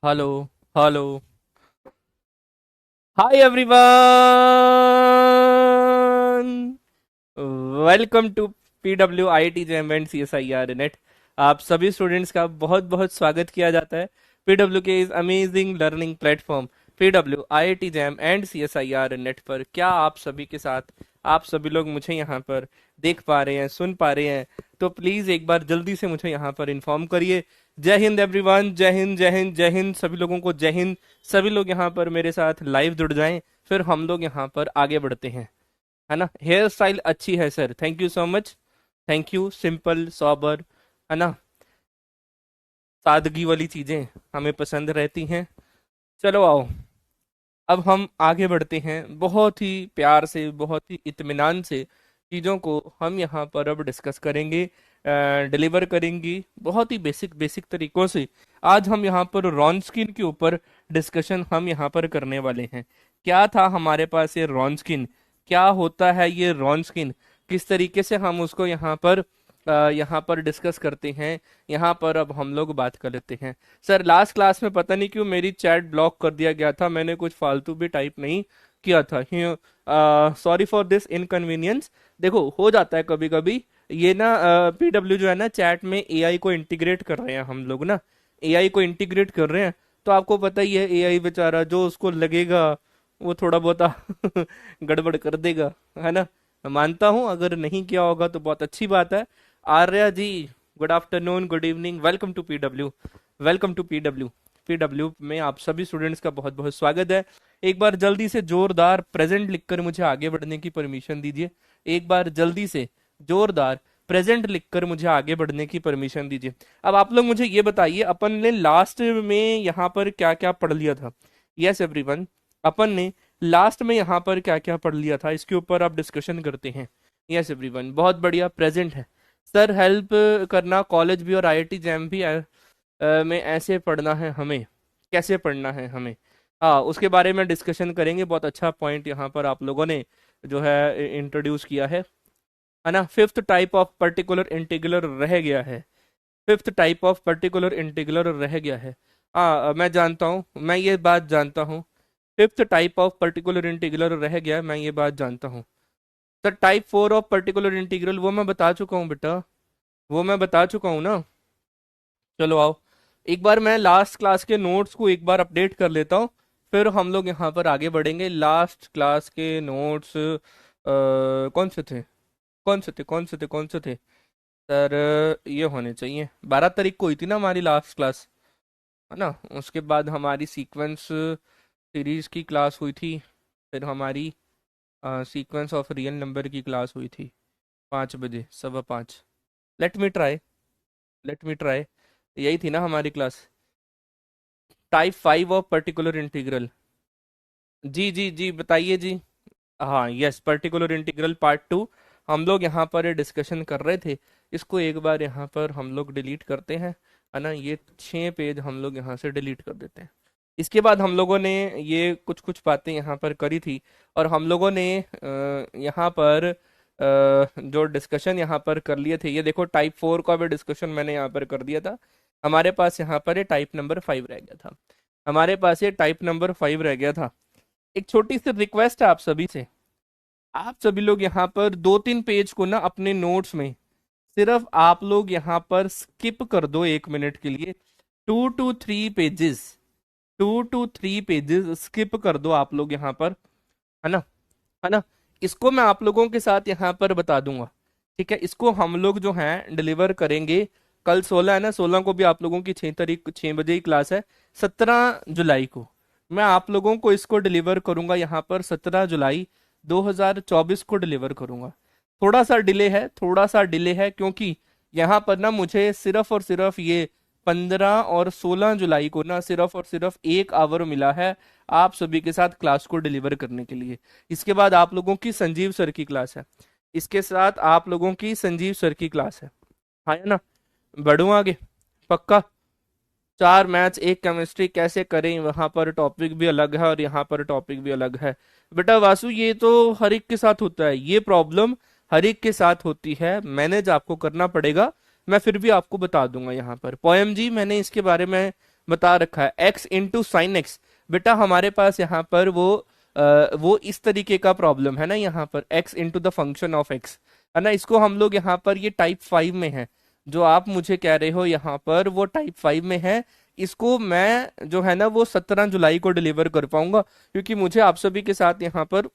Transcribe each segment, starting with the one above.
Hello. Hello. Hi everyone, welcome to PW IIT JAM and C S I R NET. आप सभी students का बहुत बहुत स्वागत किया जाता है पीडब्ल्यू के इस amazing learning platform PW IIT JAM and C S I R NET पर। क्या आप सभी के साथ आप सभी लोग मुझे यहाँ पर देख पा रहे हैं, सुन पा रहे हैं? तो प्लीज एक बार जल्दी से मुझे यहाँ पर इन्फॉर्म करिए। जय हिंद एवरीवन, जय हिंद, जय हिंद, जय हिंद, सभी लोगों को जय हिंद। सभी लोग यहाँ पर मेरे साथ लाइव जुड़ जाएं, फिर हम लोग यहाँ पर आगे बढ़ते हैं। है ना? हेयर स्टाइल अच्छी है sir, thank you so much. Thank you. Simple sober, है ना, सादगी वाली चीजें हमें पसंद रहती हैं। चलो आओ, अब हम आगे बढ़ते हैं बहुत ही प्यार से, बहुत ही इत्मीनान से। चीज़ों को हम यहाँ पर अब डिस्कस करेंगे, डिलीवर करेंगी बहुत ही बेसिक बेसिक तरीकों से। आज हम यहाँ पर रॉन स्किन के ऊपर डिस्कशन हम यहाँ पर करने वाले हैं। क्या था हमारे पास ये रॉन स्किन, क्या होता है ये रॉन स्किन, किस तरीके से हम उसको यहाँ पर डिस्कस करते हैं। यहाँ पर अब हम लोग बात कर लेते हैं। सर लास्ट क्लास में पता नहीं क्यों मेरी चैट ब्लॉक कर दिया गया था, मैंने कुछ फालतू भी टाइप नहीं किया था। Sorry for this inconvenience. देखो हो जाता है कभी कभी। ये ना पीडब्ल्यू जो है ना, चैट में एआई को इंटीग्रेट कर रहे हैं हम लोग ना, एआई को इंटीग्रेट कर रहे हैं। तो आपको पता ही है एआई बेचारा जो उसको लगेगा वो थोड़ा बहुत गड़बड़ कर देगा, है ना। मानता हूं अगर नहीं किया होगा तो बहुत अच्छी बात है। Arya ji, good afternoon, good evening, welcome to PW. Welcome to PW. PW में आप सभी स्टूडेंट्स का बहुत बहुत स्वागत है। एक बार जल्दी से जोरदार प्रेजेंट लिखकर मुझे आगे बढ़ने की परमिशन दीजिए। एक बार जल्दी से जोरदार प्रेजेंट लिखकर मुझे आगे बढ़ने की परमिशन दीजिए। अब आप लोग मुझे ये बताइए, अपन ने लास्ट में यहाँ पर क्या क्या पढ़ लिया था? यस एवरीवन, अपन ने लास्ट में यहाँ पर क्या क्या पढ़ लिया था, इसके ऊपर आप डिस्कशन करते हैं। यस एवरीवन, बहुत बढ़िया, प्रेजेंट है। सर हेल्प करना, कॉलेज भी और आईआईटी जैम भी में ऐसे पढ़ना है हमें, कैसे पढ़ना है हमें? हाँ, उसके बारे में डिस्कशन करेंगे। बहुत अच्छा पॉइंट यहाँ पर आप लोगों ने जो है इंट्रोड्यूस किया है ना। Fifth type of particular integral रह गया है। Fifth type of particular integral रह गया है। हाँ मैं जानता हूँ, मैं ये बात जानता हूँ। Fifth type of particular integral रह गया है, मैं ये बात जानता हूँ। Sir type four of particular integral वो मैं बता चुका हूँ बेटा, वो मैं बता चुका हूँ ना। चलो आओ, एक बार मैं लास्ट क्लास के नोट्स को एक बार अपडेट कर लेता हूँ, फिर हम लोग यहाँ पर आगे बढ़ेंगे। लास्ट क्लास के नोट्स कौन से थे, कौन से थे, कौन से थे, कौन से थे? सर ये होने चाहिए, 12 तारीख को हुई थी ना हमारी लास्ट क्लास, है ना। उसके बाद हमारी सीक्वेंस सीरीज की क्लास हुई थी, फिर हमारी सीक्वेंस ऑफ रियल नंबर की क्लास हुई थी 5 बजे, 5:15। Let me try, let me try, यही थी ना हमारी class, type five of particular integral. जी जी जी बताइए जी। हाँ yes, particular integral part two हम लोग यहाँ पर डिस्कशन कर रहे थे। इसको एक बार यहाँ पर हम लोग डिलीट करते हैं, है ना। ये 6 पेज हम लोग यहाँ से डिलीट कर देते हैं। इसके बाद हम लोगों ने ये कुछ कुछ बातें यहाँ पर करी थी, और हम लोगों ने यहाँ पर जो डिस्कशन यहाँ पर कर लिए थे, ये देखो टाइप फोर का भी डिस्कशन मैंने यहाँ पर कर दिया था। हमारे पास यहाँ पर ये टाइप नंबर 5 रह गया था, हमारे पास ये टाइप नंबर 5 रह गया था। एक छोटी सी रिक्वेस्ट है आप सभी से, आप सभी लोग यहाँ पर 2-3 पेज को ना अपने नोट्स में सिर्फ आप लोग यहाँ पर स्किप कर दो 1 मिनट के लिए। 2 to 3 pages, 2 to 3 pages skip कर दो आप लोग यहाँ पर, है ना, है ना। इसको मैं आप लोगों के साथ यहाँ पर बता दूंगा, ठीक है। इसको हम लोग जो है डिलीवर करेंगे कल, 16 है ना, 16 को भी आप लोगों की 6 तारीख 6 बजे ही क्लास है। 17 जुलाई को मैं आप लोगों को इसको डिलीवर करूंगा, यहाँ पर 17 जुलाई 2024 को डिलीवर करूंगा। थोड़ा सा डिले है, थोड़ा सा डिले है, क्योंकि यहाँ पर ना मुझे सिर्फ और सिर्फ ये 15 और 16 जुलाई को ना सिर्फ और सिर्फ 1 आवर मिला है आप सभी के साथ क्लास को डिलीवर करने के लिए। इसके बाद आप लोगों की संजीव सर की क्लास है, इसके साथ आप लोगों की संजीव सर की क्लास है ना। बढ़ूं आगे, पक्का। 4 मैथ्स 1 केमिस्ट्री कैसे करें, वहां पर टॉपिक भी अलग है और यहाँ पर टॉपिक भी अलग है। बेटा वासु, ये तो हर एक के साथ होता है, ये प्रॉब्लम हर एक के साथ होती है, मैनेज आपको करना पड़ेगा। मैं फिर भी आपको बता दूंगा यहाँ पर। पोयम जी मैंने इसके बारे में बता रखा है x इंटू साइन एक्स। बेटा हमारे पास यहाँ पर वो इस तरीके का प्रॉब्लम है ना, यहाँ पर x into the function of x है ना, इसको हम लोग यहाँ पर ये टाइप 5 में है, जो आप मुझे कह रहे हो यहाँ पर वो टाइप 5 में है। इसको मैं जो है ना वो 17 जुलाई को डिलीवर कर पाऊंगा, क्योंकि मुझे आप सभी के साथ यहाँ पर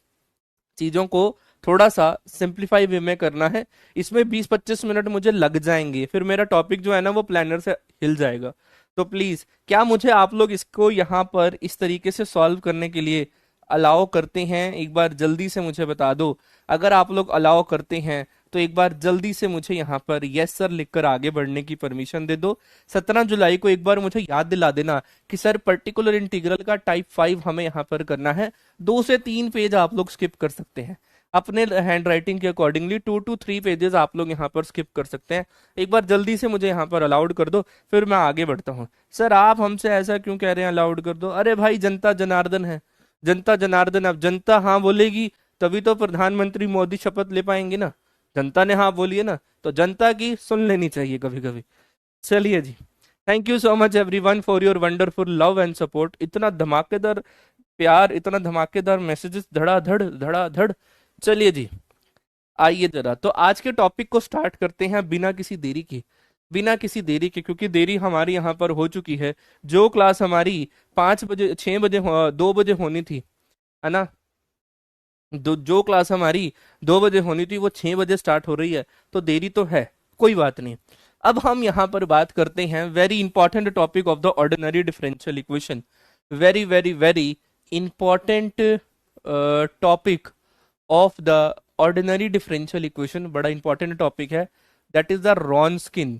चीजों को थोड़ा सा सिंप्लीफाई वे में करना है। इसमें 20-25 मिनट मुझे लग जाएंगे, फिर मेरा टॉपिक जो है ना वो प्लानर से हिल जाएगा। तो प्लीज क्या मुझे आप लोग इसको यहाँ पर इस तरीके से सॉल्व करने के लिए अलाउ करते हैं? एक बार जल्दी से मुझे बता दो। अगर आप लोग अलाउ करते हैं तो एक बार जल्दी से मुझे यहाँ पर यस सर लिखकर आगे बढ़ने की परमिशन दे दो। 17 जुलाई को एक बार मुझे याद दिला देना कि सर पर्टिकुलर इंटीग्रल का टाइप 5 हमें यहाँ पर करना है। 2 से 3 पेज आप लोग स्किप कर सकते हैं अपने हैंड राइटिंग के अकॉर्डिंगली, 2 to 3 पेजेस आप लोग यहाँ पर स्किप कर सकते हैं। एक बार जल्दी से मुझे यहाँ पर अलाउड कर दो, फिर मैं आगे बढ़ता हूँ। सर आप हमसे ऐसा क्यों कह रहे हैं अलाउड कर दो? अरे भाई जनता जनार्दन है, जनता जनार्दन। अब जनता हाँ बोलेगी तभी तो प्रधानमंत्री मोदी शपथ ले पाएंगे ना। जनता ने हाँ बोली है ना, तो जनता की सुन लेनी चाहिए कभी कभी। चलिए जी, thank you so much everyone for your wonderful love and support. इतना धमाकेदार प्यार, इतना धमाकेदार मैसेजेस, धड़ाधड़ धड़ाधड़। चलिए जी, आइए जरा तो आज के टॉपिक को स्टार्ट करते हैं बिना किसी देरी के, बिना किसी देरी के, क्योंकि देरी हमारी यहाँ पर हो चुकी है। जो क्लास हमारी 5 बजे 6 बजे 2 बजे होनी थी है ना, जो क्लास हमारी 2 बजे होनी थी वो 6 बजे स्टार्ट हो रही है, तो देरी तो है, कोई बात नहीं। अब हम यहाँ पर बात करते हैं very important topic of the ordinary differential equation. Very very very important topic of the ordinary differential equation, बड़ा इंपॉर्टेंट टॉपिक है, दैट इज द रॉन्स्किन।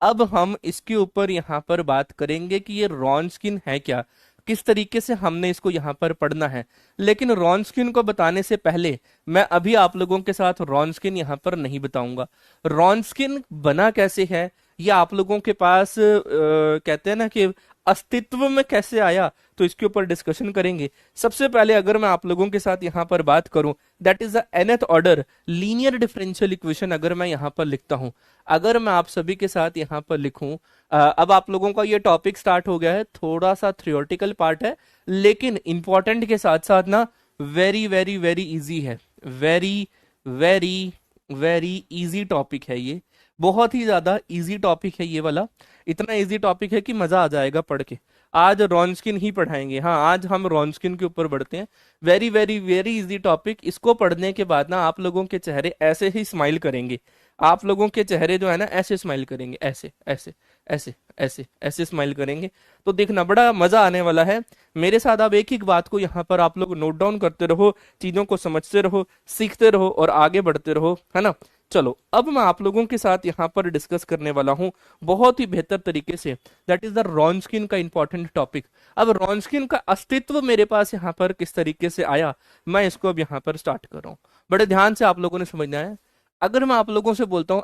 अब हम इसके ऊपर यहाँ पर बात करेंगे कि ये रॉन्स्किन है क्या, किस तरीके से हमने इसको यहाँ पर पढ़ना है। लेकिन रॉन्स्किन को बताने से पहले मैं अभी आप लोगों के साथ रॉन्स्किन यहाँ पर नहीं बताऊंगा। रॉन्स्किन बना कैसे है ये आप लोगों के पास कहते हैं ना कि अस्तित्व में कैसे आया, तो इसके ऊपर डिस्कशन करेंगे। सबसे पहले अगर मैं आप लोगों के साथ यहाँ पर बात करूं, that is the nth order linear differential equation. अगर मैं यहाँ पर लिखता हूं, अगर मैं आप सभी के साथ यहाँ पर लिखूं, अब आप लोगों का ये टॉपिक स्टार्ट हो गया है, थोड़ा सा थ्योरेटिकल पार्ट है लेकिन इंपॉर्टेंट के साथ साथ ना वेरी वेरी वेरी इजी है। Very very very easy topic है ये, बहुत ही ज्यादा इजी टॉपिक है ये वाला। इतना इजी टॉपिक है कि मजा आ जाएगा पढ़ के। आज रॉन्स्किन ही पढ़ाएंगे, हाँ आज हम रॉन्स्किन के ऊपर बढ़ते हैं। Very very very easy topic. इसको पढ़ने के बाद ना आप लोगों के चेहरे ऐसे ही स्माइल करेंगे, आप लोगों के चेहरे जो है ना ऐसे स्माइल करेंगे, ऐसे ऐसे ऐसे ऐसे ऐसे स्माइल करेंगे। तो देखना बड़ा मजा आने वाला है मेरे साथ। आप एक एक बात को यहाँ पर आप लोग नोट डाउन करते रहो, चीजों को समझते रहो, सीखते रहो और आगे बढ़ते रहो, है ना। चलो अब मैं आप लोगों के साथ यहाँ पर डिस्कस करने वाला हूँ बहुत ही बेहतर तरीके से, दैट इज द रॉन्स्किन का इंपॉर्टेंट टॉपिक। अब रॉन्स्किन का अस्तित्व मेरे पास यहाँ पर किस तरीके से आया, मैं इसको अब यहाँ पर स्टार्ट कर रहा हूँ। बड़े ध्यान से आप लोगों ने समझना है। अगर मैं आप लोगों से बोलता हूँ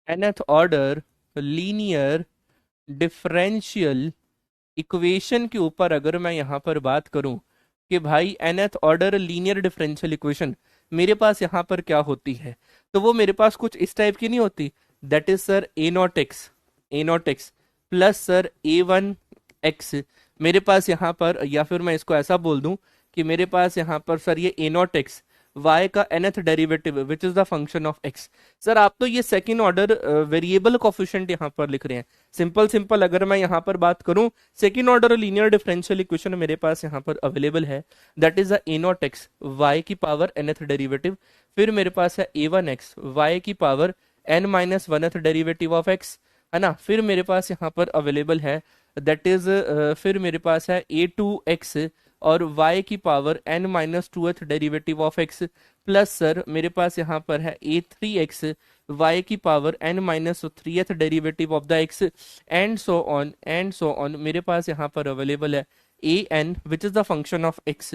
nth order linear differential equation के ऊपर अगर मैं यहाँ पर बात करूं कि भाई nth order linear differential equation मेरे पास यहाँ पर क्या होती है, तो वो मेरे पास कुछ इस टाइप की नहीं होती। That is sir a0x plus sir a1x मेरे पास यहाँ पर, या फिर मैं इसको ऐसा बोल दूं कि मेरे पास यहाँ पर सर ये a0x y का nth derivative which is the function of x। Sir आप तो ये सेकंड ऑर्डर वेरिएबल कोफिशिएंट यहाँ पर लिख रहे हैं। सिंपल अगर मैं यहाँ पर बात करूं, second order linear differential equation मेरे पास यहाँ पर अवेलेबल है, that is the a0x y की पावर nth डेरिवेटिव, फिर मेरे पास है a1x y की power n minus 1th derivative of x, है ना। फिर मेरे पास यहाँ पर अवेलेबल है दैट इज फिर मेरे पास है a2x और y की power n minus 2th derivative of x, plus sir मेरे पास यहाँ पर है a3x y की power n minus 3th derivative of the x, and so on मेरे पास यहाँ पर अवेलेबल है an which is the function of x,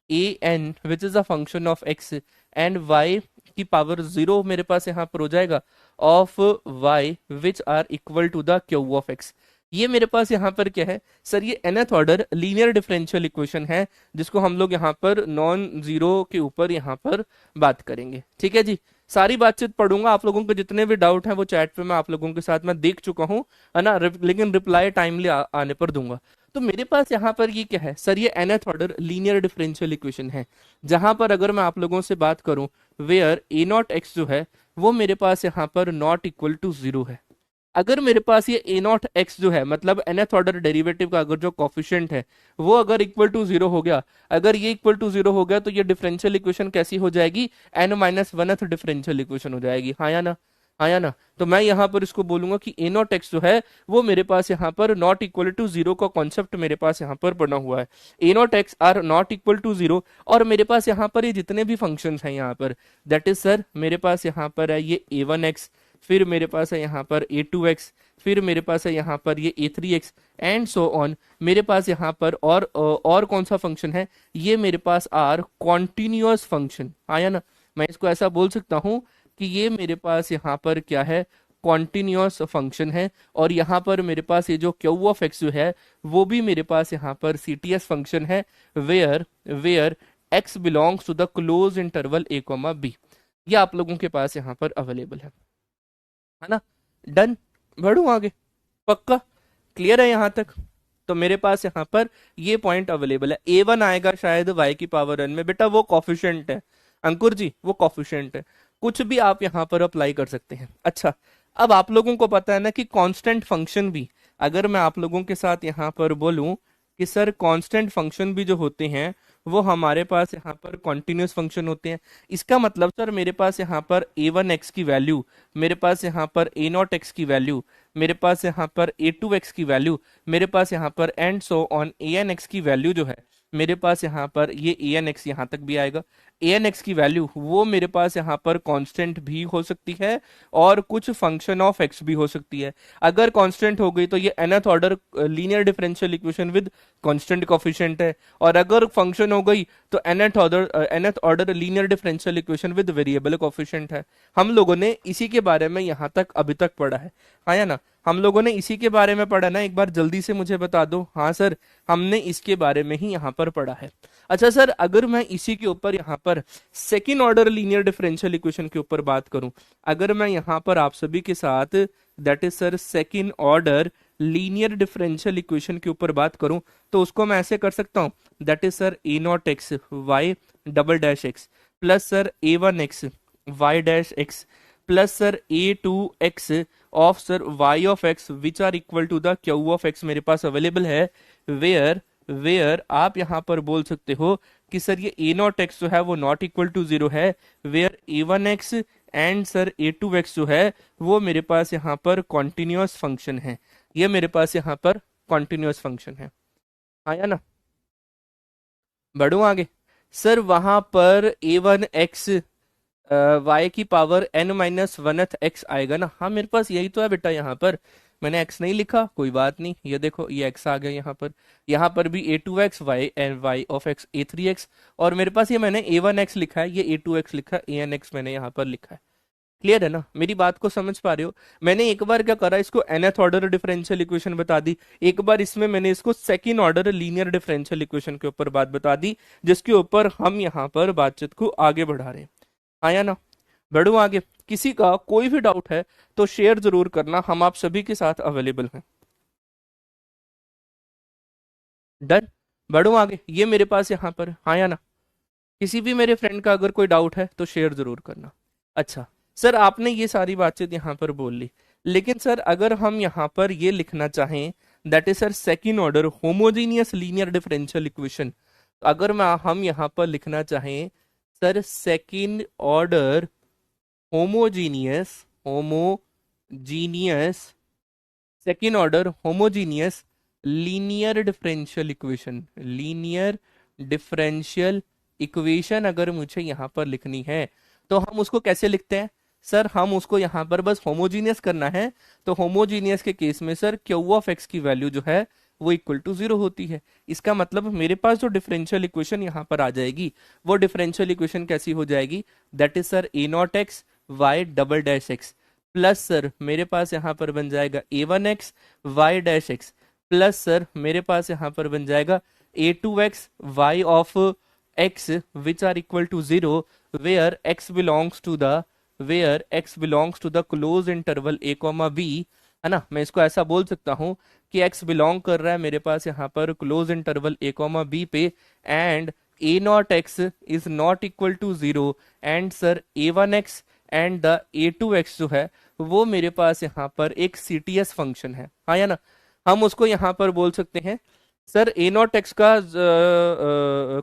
an which is the function of x and y की पावर 0 मेरे पास यहाँ पर हो जाएगा of y which are equal to the q of x। ये मेरे पास यहाँ पर क्या है सर, ये nth order linear differential equation है जिसको हम लोग यहाँ पर नॉन जीरो के ऊपर यहाँ पर बात करेंगे। ठीक है जी, सारी बातचीत पढ़ूंगा, आप लोगों के जितने भी डाउट हैं वो चैट पे मैं आप लोगों के साथ मैं देख चुका हूँ, है ना, लेकिन रिप्लाई टाइमली आने पर दूंगा। तो मेरे पास यहाँ पर ये क्या है सर, ये nth order linear differential equation है, जहां पर अगर मैं आप लोगों से बात करूं वेयर ए नॉट एक्स जो है वो मेरे पास यहाँ पर नॉट इक्वल टू जीरो है। अगर मेरे पास ये ए नॉट एक्स जो है मतलब nth ऑर्डर डेरिवेटिव का अगर जो कॉफिशिएंट है वो अगर इक्वल टू जीरो हो गया, अगर ये इक्वल टू जीरो हो गया तो ये डिफरेंशियल इक्वेशन कैसी हो जाएगी, एन माइनस वनथ डिफरेंशियल इक्वेशन हो जाएगी। हाँ या ना, हाँ या ना। तो मैं यहाँ पर इसको बोलूंगा कि ए नॉट एक्स जो है वो मेरे पास यहाँ पर नॉट इक्वल टू जीरो का कॉन्सेप्ट मेरे पास यहाँ पर बना हुआ है। ए not X are not equal to zero, और मेरे पास यहाँ पर ये जितने भी फंक्शंस हैं यहाँ पर, दैट इज सर मेरे पास यहाँ पर है ये ए वन एक्स, फिर मेरे पास है यहाँ पर ए टू एक्स, फिर मेरे पास है यहाँ पर ये ए three X and so on. मेरे पास यहाँ पर और कौन सा फंक्शन है, ये मेरे पास आर कॉन्टिन्यूअस फंक्शन। आया ना, मैं इसको ऐसा बोल सकता हूँ कि ये मेरे पास यहाँ पर क्या है, कॉन्टिन्यूअस फंक्शन है। और यहाँ पर मेरे पास ये जो क्यू ऑफ एक्स जो है वो भी मेरे पास यहाँ पर सी टी एस फंक्शन है, where where X belongs to the close interval A comma B. ये आप लोगों के पास यहाँ पर अवेलेबल है ना। डन, बढ़ू आगे, पक्का क्लियर है यहाँ तक। तो मेरे पास यहाँ पर ये पॉइंट अवेलेबल है। ए वन आएगा शायद y की पावर n में, बेटा वो कॉफिशिएंट है अंकुर जी, वो कॉफिशिएंट है, कुछ भी आप यहाँ पर अप्लाई कर सकते हैं। अच्छा, अब आप लोगों को पता है ना कि कांस्टेंट फंक्शन भी, अगर मैं आप लोगों के साथ यहाँ पर बोलूं कि सर कांस्टेंट फंक्शन भी जो होते हैं वो हमारे पास यहाँ पर कॉन्टिन्यूस फंक्शन होते हैं। इसका मतलब सर मेरे पास यहाँ पर ए वन एक्स की वैल्यू, मेरे पास यहाँ पर ए नॉट एक्स की वैल्यू, मेरे पास यहाँ पर ए टू एक्स की वैल्यू, मेरे पास यहाँ पर and so on A N X की वैल्यू जो है, मेरे पास यहाँ पर ये ए एन एक्स यहाँ तक भी आएगा। ए एन एक्स की वैल्यू वो मेरे पास यहाँ पर कांस्टेंट भी हो सकती है और कुछ फंक्शन ऑफ एक्स भी हो सकती है। अगर कांस्टेंट हो गई तो ये nth order linear differential equation with constant coefficient है, और अगर फंक्शन हो गई तो nth order linear differential equation with variable coefficient है। हम लोगों ने इसी के बारे में यहाँ तक अभी तक पढ़ा है, हाँ या ना, हम लोगों ने इसी के बारे में पढ़ा ना, एक बार जल्दी से मुझे बता दो। हाँ सर, हमने इसके बारे में ही यहाँ पर पढ़ा है। अच्छा सर, अगर मैं इसी के ऊपर यहाँ पर second order linear differential equation के ऊपर बात करूं, अगर मैं यहाँ पर आप सभी के साथ that is sir second order linear differential equation के ऊपर बात करूं, तो उसको मैं ऐसे कर सकता हूं, that is sir A not x Y double dash x plus sir A one x Y dash x plus sir A two X of sir Y of x which are equal to the Q of x मेरे पास available है। Where where आप यहाँ पर बोल सकते हो कि सर ये ए नॉट एक्स जो है वो नॉट इक्वल टू जीरो है, where a one x and sir A two x जो है वो मेरे पास यहाँ पर कॉन्टिन्यूअस फंक्शन है, ये मेरे पास यहाँ पर कॉन्टिन्यूअस फंक्शन है। आया ना, बढ़ू आगे। सर वहां पर ए वन एक्स वाई की पावर एन माइनस वनथ एक्स आएगा ना, हाँ मेरे पास यही तो है बेटा, यहाँ पर मैंने एक्स नहीं लिखा, कोई बात नहीं, ये देखो ये एक्स आ गया यहाँ पर भी A two x Y and Y of X A three X, और मेरे पास ये मैंने ए वन एक्स लिखा है, ये ए टू एक्स लिखा है, ए एन एक्स मैंने यहाँ पर लिखा है। क्लियर है ना, मेरी बात को समझ पा रहे हो। मैंने एक बार क्या करा, इसको nth ऑर्डर डिफरेंशियल इक्वेशन बता दी, एक बार इसमें मैंने इसको second order linear differential equation के ऊपर बात बता दी, जिसके ऊपर हम यहाँ पर बातचीत को आगे बढ़ा रहे हैं। आया ना, बढ़ू आगे। किसी का कोई भी डाउट है तो शेयर जरूर करना, हम आप सभी के साथ अवेलेबल हैं। डन, बढ़ू आगे। ये मेरे पास यहाँ पर, हाँ या ना, किसी भी मेरे फ्रेंड का अगर कोई डाउट है तो शेयर जरूर करना। अच्छा सर, आपने ये सारी बातचीत यहाँ पर बोल ली, लेकिन सर अगर हम यहाँ पर ये लिखना चाहें that is sir second order homogeneous linear differential equation, अगर मैं हम यहाँ पर लिखना चाहें sir second order homogeneous homogeneous second order homogeneous linear differential equation, linear differential equation अगर मुझे यहाँ पर लिखनी है तो हम उसको कैसे लिखते हैं सर, हम उसको यहाँ पर बस होमोजीनियस करना है, तो होमोजीनियस के केस में सर क्यू ऑफ एक्स की वैल्यू जो है वो इक्वल टू जीरो होती है। इसका मतलब मेरे पास जो डिफरेंशियल इक्वेशन यहाँ पर आ जाएगी वो डिफरेंशियल इक्वेशन कैसी हो जाएगी, that is sir A not x Y double dash x plus sir मेरे पास यहाँ पर बन जाएगा A one x Y dash x plus sir मेरे पास यहाँ पर बन जाएगा A two x Y of x which are equal to zero where X belongs to the where x belongs to the close interval a comma b, है ना, मैं इसको ऐसा बोल सकता हूँ कि x बिलोंग कर रहा है मेरे पास यहाँ पर close interval a comma b पे, and a not x is not equal to 0, and sir a1x and the a2x जो है वो मेरे पास यहाँ पर एक CTS फंक्शन है, हाँ या ना। हम उसको यहाँ पर बोल सकते हैं सर ए नॉट एक्स का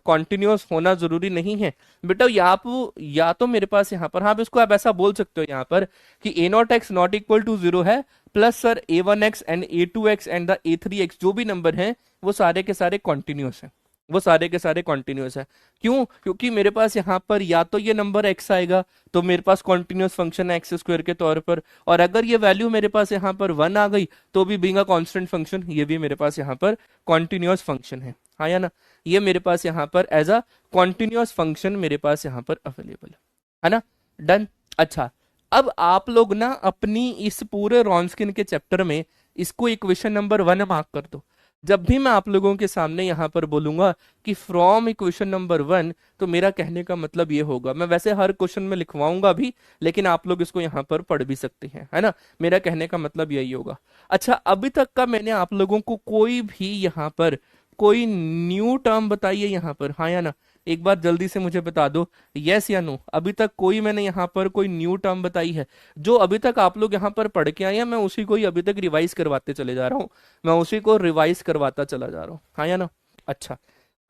कॉन्टिन्यूस होना जरूरी नहीं है बेटा, या तो मेरे पास यहाँ पर, हाँ इसको आप ऐसा बोल सकते हो यहाँ पर कि A not X not equal to 0 है, plus sir a1x and a2x and the a3x जो भी नंबर हैं वो सारे के सारे कॉन्टिन्यूस हैं, वो सारे के सारे कॉन्टिन्यूस है। क्यों? क्योंकि मेरे पास यहाँ पर या तो ये नंबर x आएगा तो मेरे पास कॉन्टिन्यूस फंक्शन है एक्स स्क्वायर के तौर पर, और अगर ये वैल्यू मेरे पास यहाँ पर 1 आ गई तो भी बीइंग अ कांस्टेंट फंक्शन ये भी मेरे पास यहाँ पर कॉन्टिन्यूस फंक्शन है, हाँ या ना। ये मेरे पास यहाँ पर एज अ कॉन्टिन्यूस फंक्शन मेरे पास यहाँ पर अवेलेबल है ना। डन। अच्छा, अब आप लोग ना अपनी इस पूरे रॉन्स्किन के चैप्टर में इसको इक्वेशन नंबर 1 मार्क कर दो। जब भी मैं आप लोगों के सामने यहाँ पर बोलूंगा कि फ्रॉम इक्वेशन नंबर 1, तो मेरा कहने का मतलब ये होगा, मैं वैसे हर क्वेश्चन में लिखवाऊंगा भी लेकिन आप लोग इसको यहाँ पर पढ़ भी सकते हैं, है ना। मेरा कहने का मतलब यही होगा। अच्छा, अभी तक का मैंने आप लोगों को कोई भी यहाँ पर कोई न्यू टर्म बताइए यहाँ पर, हाँ या ना। एक बार जल्दी से मुझे बता दो, यस या नो। अभी तक कोई मैंने यहाँ पर कोई न्यू टर्म बताई है? जो अभी तक आप लोग यहाँ पर पढ़ के आए हैं मैं उसी को ही अभी तक रिवाइज करवाते चले जा रहा हूँ, मैं उसी को रिवाइज करवाता चला जा रहा हूँ, हाँ या ना। अच्छा,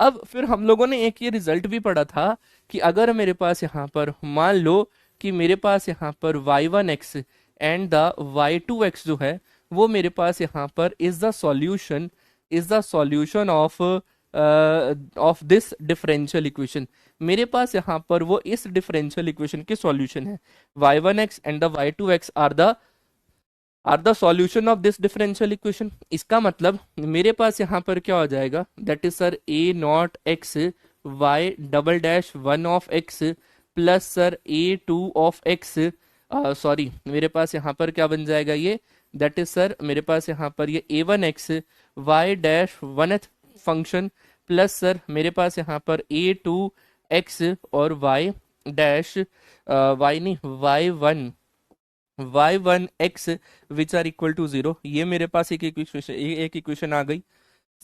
अब फिर हम लोगों ने एक ये रिजल्ट भी पढ़ा था कि अगर मेरे पास यहाँ पर मान लो कि मेरे पास यहाँ पर y1x एंड द y2x जो है वो मेरे पास यहाँ पर is the solution of this differential equation. मेरे पास यहाँ पर वो इस डिफरेंशियल इक्वेशन के सॉल्यूशन है। y1x and the y2x are the solution of this differential equation. इसका मतलब मेरे पास यहाँ पर क्या हो जाएगा, that is sir a not x y double dash 1 of x plus sir a2 of x, sorry मेरे पास यहाँ पर क्या बन जाएगा ये, दैट इज सर मेरे पास यहाँ पर ये a1x y dash 1th function plus sir मेरे पास यहाँ पर a2x और y डैश y नहीं y1x which are equal to 0। ये मेरे पास एक इक्वेशन आ गई।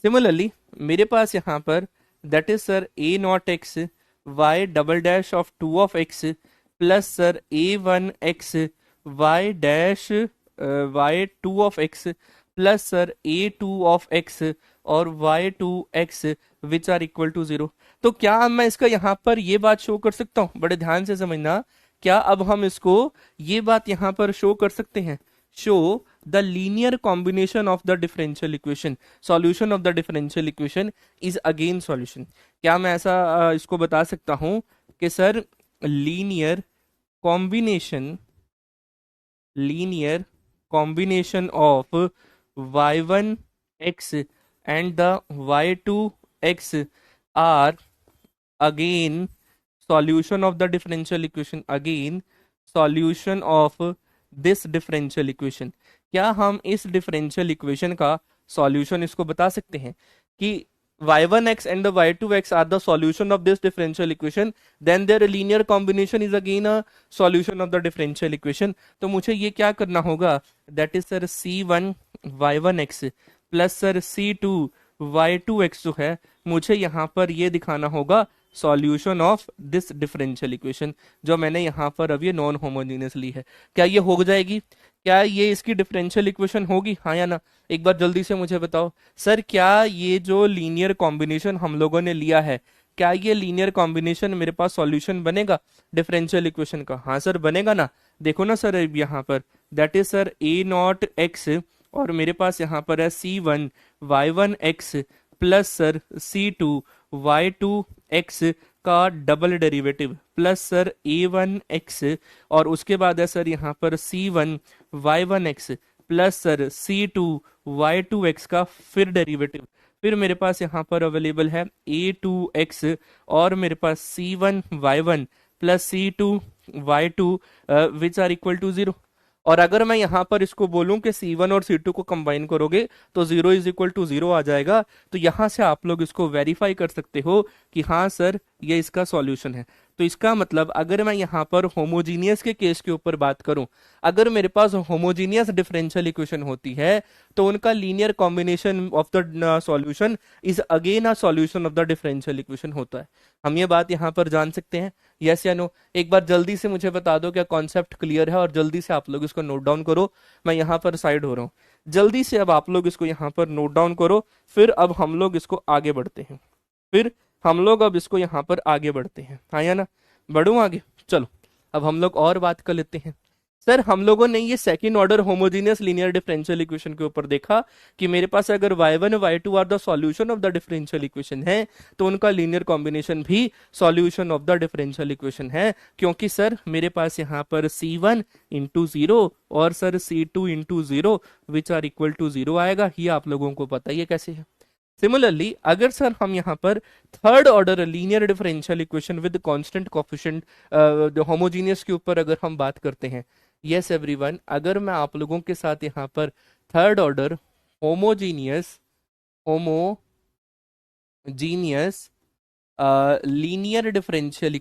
सिमिलरली मेरे पास यहाँ पर that is sir a not x y double dash of 2 of x plus sir a1x y dash y2 of x plus sir a2 of x और y2x which are equal to 0। तो क्या मैं इसका यहाँ पर ये बात शो कर सकता हूँ? बड़े ध्यान से समझना, क्या अब हम इसको ये बात यहाँ पर शो कर सकते हैं? Show the linear combination of the differential equation, solution of the differential equation is again solution. क्या मैं ऐसा इसको बता सकता हूं कि sir linear combination of y1x and the y2x are again solution of the differential equation, again solution of this differential equation। क्या हम इस differential equation का solution इसको बता सकते हैं कि y1x and the y2x are the solution of this differential equation, then their linear combination is again a solution of the differential equation। तो मुझे ये क्या करना होगा, that is sir c1 y1x plus sir c2 y2x जो है मुझे यहाँ पर ये दिखाना होगा solution of this differential equation, जो मैंने यहाँ पर अब ये नॉन होमोजेनियस ली है। क्या ये हो जाएगी? क्या ये इसकी डिफरेंशियल इक्वेशन होगी, हाँ या ना? एक बार जल्दी से मुझे बताओ सर, क्या ये जो लीनियर कॉम्बिनेशन हम लोगों ने लिया है, क्या ये लीनियर कॉम्बिनेशन मेरे पास सॉल्यूशन बनेगा डिफरेंशियल इक्वेशन का? हाँ सर बनेगा ना। देखो ना सर यहाँ पर that is sir a not x और मेरे पास यहाँ पर है c1 y1x plus sir c2 y2x का double derivative plus sir a1x और उसके बाद है सर यहाँ पर c1 y1x plus sir c2 y2x का फिर डेरिवेटिव। फिर मेरे पास यहाँ पर अवेलेबल है a2x और मेरे पास c1 y1 plus c2 y2 which are equal to 0। और अगर मैं यहाँ पर इसको बोलूं कि C1 और C2 को कंबाइन करोगे तो 0 इज इक्वल टू 0 आ जाएगा। तो यहाँ से आप लोग इसको वेरीफाई कर सकते हो कि हाँ सर ये इसका सॉल्यूशन है। तो तो इसका मतलब अगर मैं यहाँ पर होमोजीनियस के केस के ऊपर बात करूं, अगर मेरे पास होमोजीनियस डिफरेंशियल इक्वेशन होती है तो उनका linear combination of the solution is again a solution of the differential equation होता है। हम ये बात यहाँ पर जान सकते हैं, यस या नो? एक बार जल्दी से मुझे बता दो क्या कॉन्सेप्ट क्लियर है, और जल्दी से आप लोग इसको नोट डाउन करो। मैं यहाँ पर साइड हो रहा हूँ, जल्दी से अब आप लोग इसको यहाँ पर नोट डाउन करो। फिर अब हम लोग इसको आगे बढ़ते हैं, फिर हम लोग अब इसको यहाँ पर आगे बढ़ते हैं, हाँ या ना? बढ़ूं आगे? चलो अब हम लोग और बात कर लेते हैं। सर हम लोगों ने ये second order homogeneous linear differential equation के ऊपर देखा कि मेरे पास अगर y1 y2 are the solution of the differential equation है तो उनका लीनियर कॉम्बिनेशन भी solution of the differential equation है, क्योंकि सर मेरे पास यहाँ पर c1 इंटू 0 और sir c2 into 0 which are equal to 0 आएगा। ये आप लोगों को पता ही है कैसे है। सिमिलरली अगर सर हम यहाँ पर third order linear differential equation with constant coefficient homogeneous के ऊपर अगर हम बात करते हैं, यस एवरीवन, अगर मैं आप लोगों के साथ यहाँ पर third order homogeneous linear differential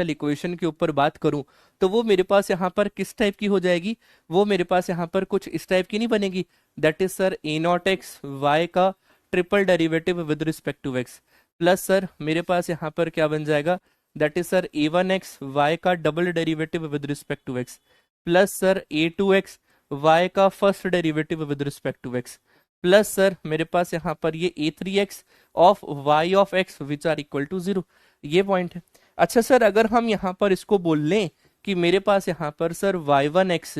equation के ऊपर बात करूं तो वो मेरे पास यहाँ पर किस टाइप की हो जाएगी? वो मेरे पास यहाँ पर कुछ इस टाइप की नहीं बनेगी, that is sir A not x y का triple derivative with respect to x, plus sir मेरे पास यहाँ पर क्या बन जाएगा, that is sir A one x y का double derivative with respect to x, plus sir A two x y का first derivative with respect to x, plus sir मेरे पास यहाँ पर ये ए three x of y of x which are equal to 0। ये point है। अच्छा sir अगर हम यहाँ पर इसको बोल लें कि मेरे पास यहाँ पर sir y1x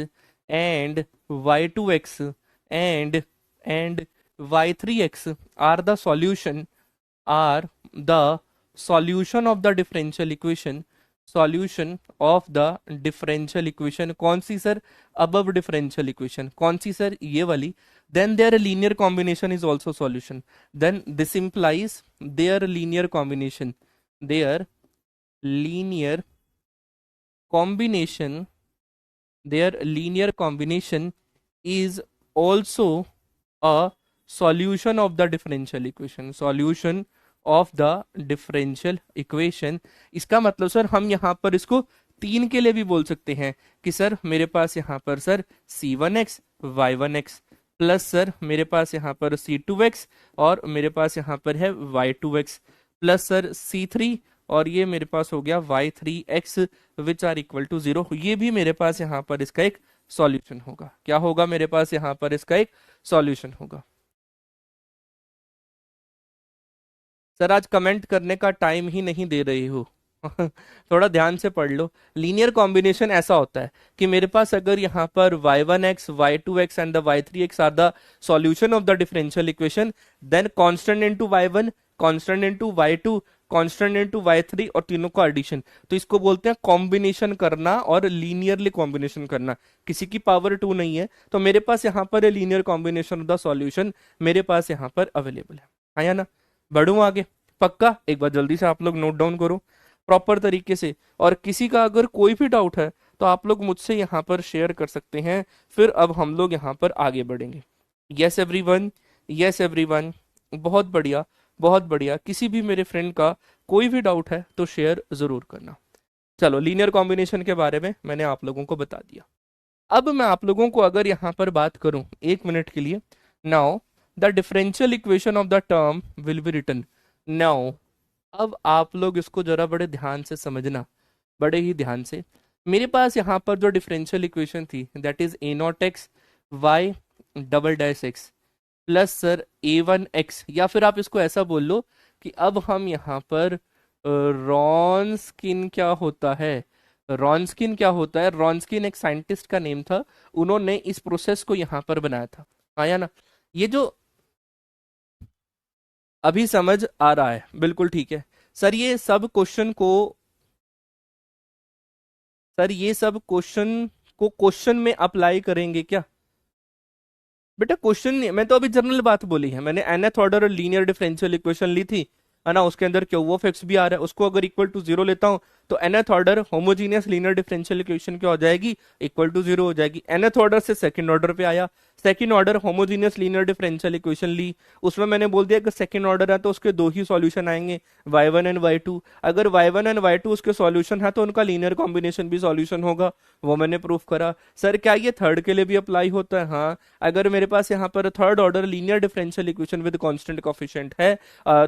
and y2x and y3x are the solution of the differential equation, solution of the differential equation कौन सी सर? अबव डिफरेंशियल इक्वेशन कौन सी सर? ये वाली। then their linear combination is also solution, then this implies their linear combination is also a solution of the differential equation, इसका मतलब sir हम यहाँ पर इसको 3 के लिए भी बोल सकते हैं कि सर मेरे पास यहाँ पर sir c1x y1x plus sir मेरे पास यहाँ पर c2x और मेरे पास यहाँ पर है y2x प्लस सर c3 और ये मेरे पास हो गया y3x which are equal to 0। ये भी मेरे पास यहाँ पर इसका एक सॉल्यूशन होगा। क्या होगा? मेरे पास यहाँ पर इसका एक सॉल्यूशन होगा। सर आज कमेंट करने का टाइम ही नहीं दे रही हो थोड़ा ध्यान से पढ़ लो। लीनियर कॉम्बिनेशन ऐसा होता है कि मेरे पास अगर यहाँ पर y1x y2x and the y3x are the solution of the differential equation, then constant into y1 constant into y2 constant into y3 और तीनों का एडिशन, तो इसको बोलते हैं कॉम्बिनेशन करना और लीनियरली कॉम्बिनेशन करना। किसी की पावर 2 नहीं है तो मेरे पास यहाँ पर linear combination of the solution मेरे पास यहाँ पर अवेलेबल है। हाँ ना? बढ़ूं आगे? पक्का? एक बार जल्दी से आप लोग नोट डाउन करो प्रॉपर तरीके से, और किसी का अगर कोई भी डाउट है तो आप लोग मुझसे यहाँ पर शेयर कर सकते हैं। फिर अब हम लोग यहाँ पर आगे बढ़ेंगे। यस एवरीवन, यस एवरीवन, बहुत बढ़िया बहुत बढ़िया। किसी भी मेरे फ्रेंड का कोई भी डाउट है तो शेयर जरूर करना। चलो लीनियर कॉम्बिनेशन के बारे में मैंने आप लोगों को बता दिया। अब मैं आप लोगों को अगर यहाँ पर बात करूं 1 मिनट के लिए, now the differential equation of the term will be written now. अब आप लोग इसको जरा बड़े ध्यान से समझना, बड़े ही ध्यान से। मेरे पास यहाँ पर जो डिफरेंशियल इक्वेशन थी that is a not x Y double dash x plus sir a1x, या फिर आप इसको ऐसा बोल लो कि अब हम यहाँ पर रॉन्स्किन क्या होता है, रॉन्स्किन क्या होता है? रॉन्स्किन एक साइंटिस्ट का नेम था, उन्होंने इस प्रोसेस को यहाँ पर बनाया था। आया ना? ये जो अभी समझ आ रहा है बिल्कुल ठीक है सर। ये सब क्वेश्चन में अप्लाई करेंगे क्या बेटा? क्वेश्चन नहीं, मैं तो अभी जनरल बात बोली है। मैंने nth order linear differential equation ली थी, है ना, उसके अंदर क्यू ऑफ एक्स भी आ रहा है, उसको अगर इक्वल टू 0 लेता हूं तो nth order homogeneous linear differential equation क्या हो जाएगी? इक्वल टू 0 हो जाएगी। nth ऑर्डर से सेकंड ऑर्डर पे आया, second order homogeneous linear differential equation ली, उसमें मैंने बोल दिया कि सेकंड ऑर्डर है तो उसके दो ही सॉल्यूशन आएंगे, y1 एंड y2। अगर y1 एंड y2 उसके सॉल्यूशन है तो उनका लीनियर कॉम्बिनेशन भी सॉल्यूशन होगा, वो मैंने प्रूफ करा। सर क्या ये थर्ड के लिए भी अप्लाई होता है? हाँ, अगर मेरे पास यहाँ पर third order linear differential equation with constant coefficient है,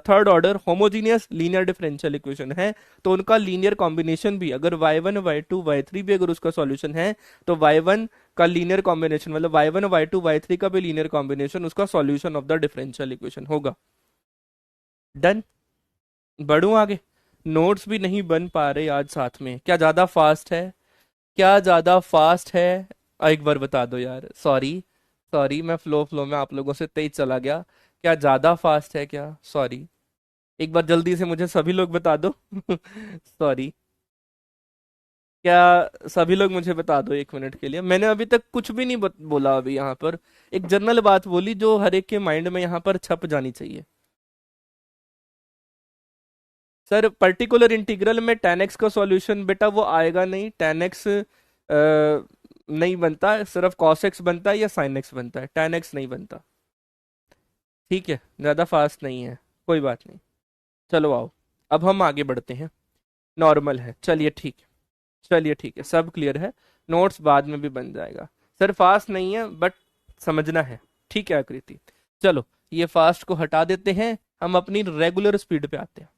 third order homogeneous linear differential equation है, तो उनका लीनियर कॉम्बिनेशन भी, अगर y1 y2 y3 भी अगर उसका सॉल्यूशन है, तो y1 का लीनियर कॉम्बिनेशन मतलब y1 y2 y3 का भी लीनियर कॉम्बिनेशन उसका solution of the differential equation होगा। डन। बढ़ूं आगे? नोट्स भी नहीं बन पा रहे आज साथ में, क्या ज्यादा फास्ट है? क्या ज्यादा फास्ट है? एक बार बता दो यार, सॉरी सॉरी, मैं फ्लो फ्लो में आप लोगों से तेज चला गया। क्या ज्यादा फास्ट है क्या? सॉरी, एक बार जल्दी से मुझे सभी लोग बता दो। सॉरी, क्या सभी लोग मुझे बता दो 1 मिनट के लिए, मैंने अभी तक कुछ भी नहीं बोला अभी यहाँ पर, एक जनरल बात बोली जो हर एक के माइंड में यहाँ पर छप जानी चाहिए। सर पर्टिकुलर इंटीग्रल में tan x का सॉल्यूशन बेटा वो आएगा नहीं, tan x नहीं बनता, सिर्फ cos x बनता है या sin x बनता है, tan x नहीं बनता। ठीक है, ज्यादा फास्ट नहीं है, कोई बात नहीं। चलो आओ, अब हम आगे बढ़ते हैं। नॉर्मल है, चलिए ठीक है, चलिए ठीक है, सब क्लियर है। नोट्स बाद में भी बन जाएगा। सर फास्ट नहीं है बट समझना है, ठीक है आकृति। चलो ये फास्ट को हटा देते हैं, हम अपनी रेगुलर स्पीड पे आते हैं।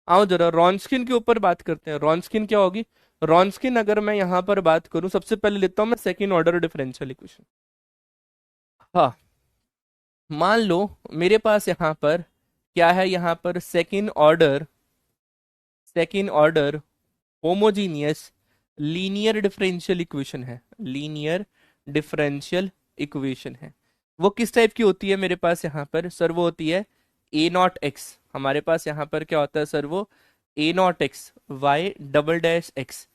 आओ जरा रॉन्स्किन के ऊपर बात करते हैं। रॉन्स्किन क्या होगी? रॉन्स्किन अगर मैं यहाँ पर बात करूं, सबसे पहले लेता हूं मैं सेकेंड ऑर्डर डिफरेंशियल इक्वेशन। हाँ, मान लो मेरे पास यहाँ पर क्या है, यहाँ पर second order homogeneous linear differential equation है, लीनियर डिफरेंशियल इक्वेशन है। वो किस टाइप की होती है मेरे पास यहाँ पर? सर वो होती है ए नॉट एक्स, हमारे पास यहाँ पर क्या होता है सर? वो a not x Y double dash x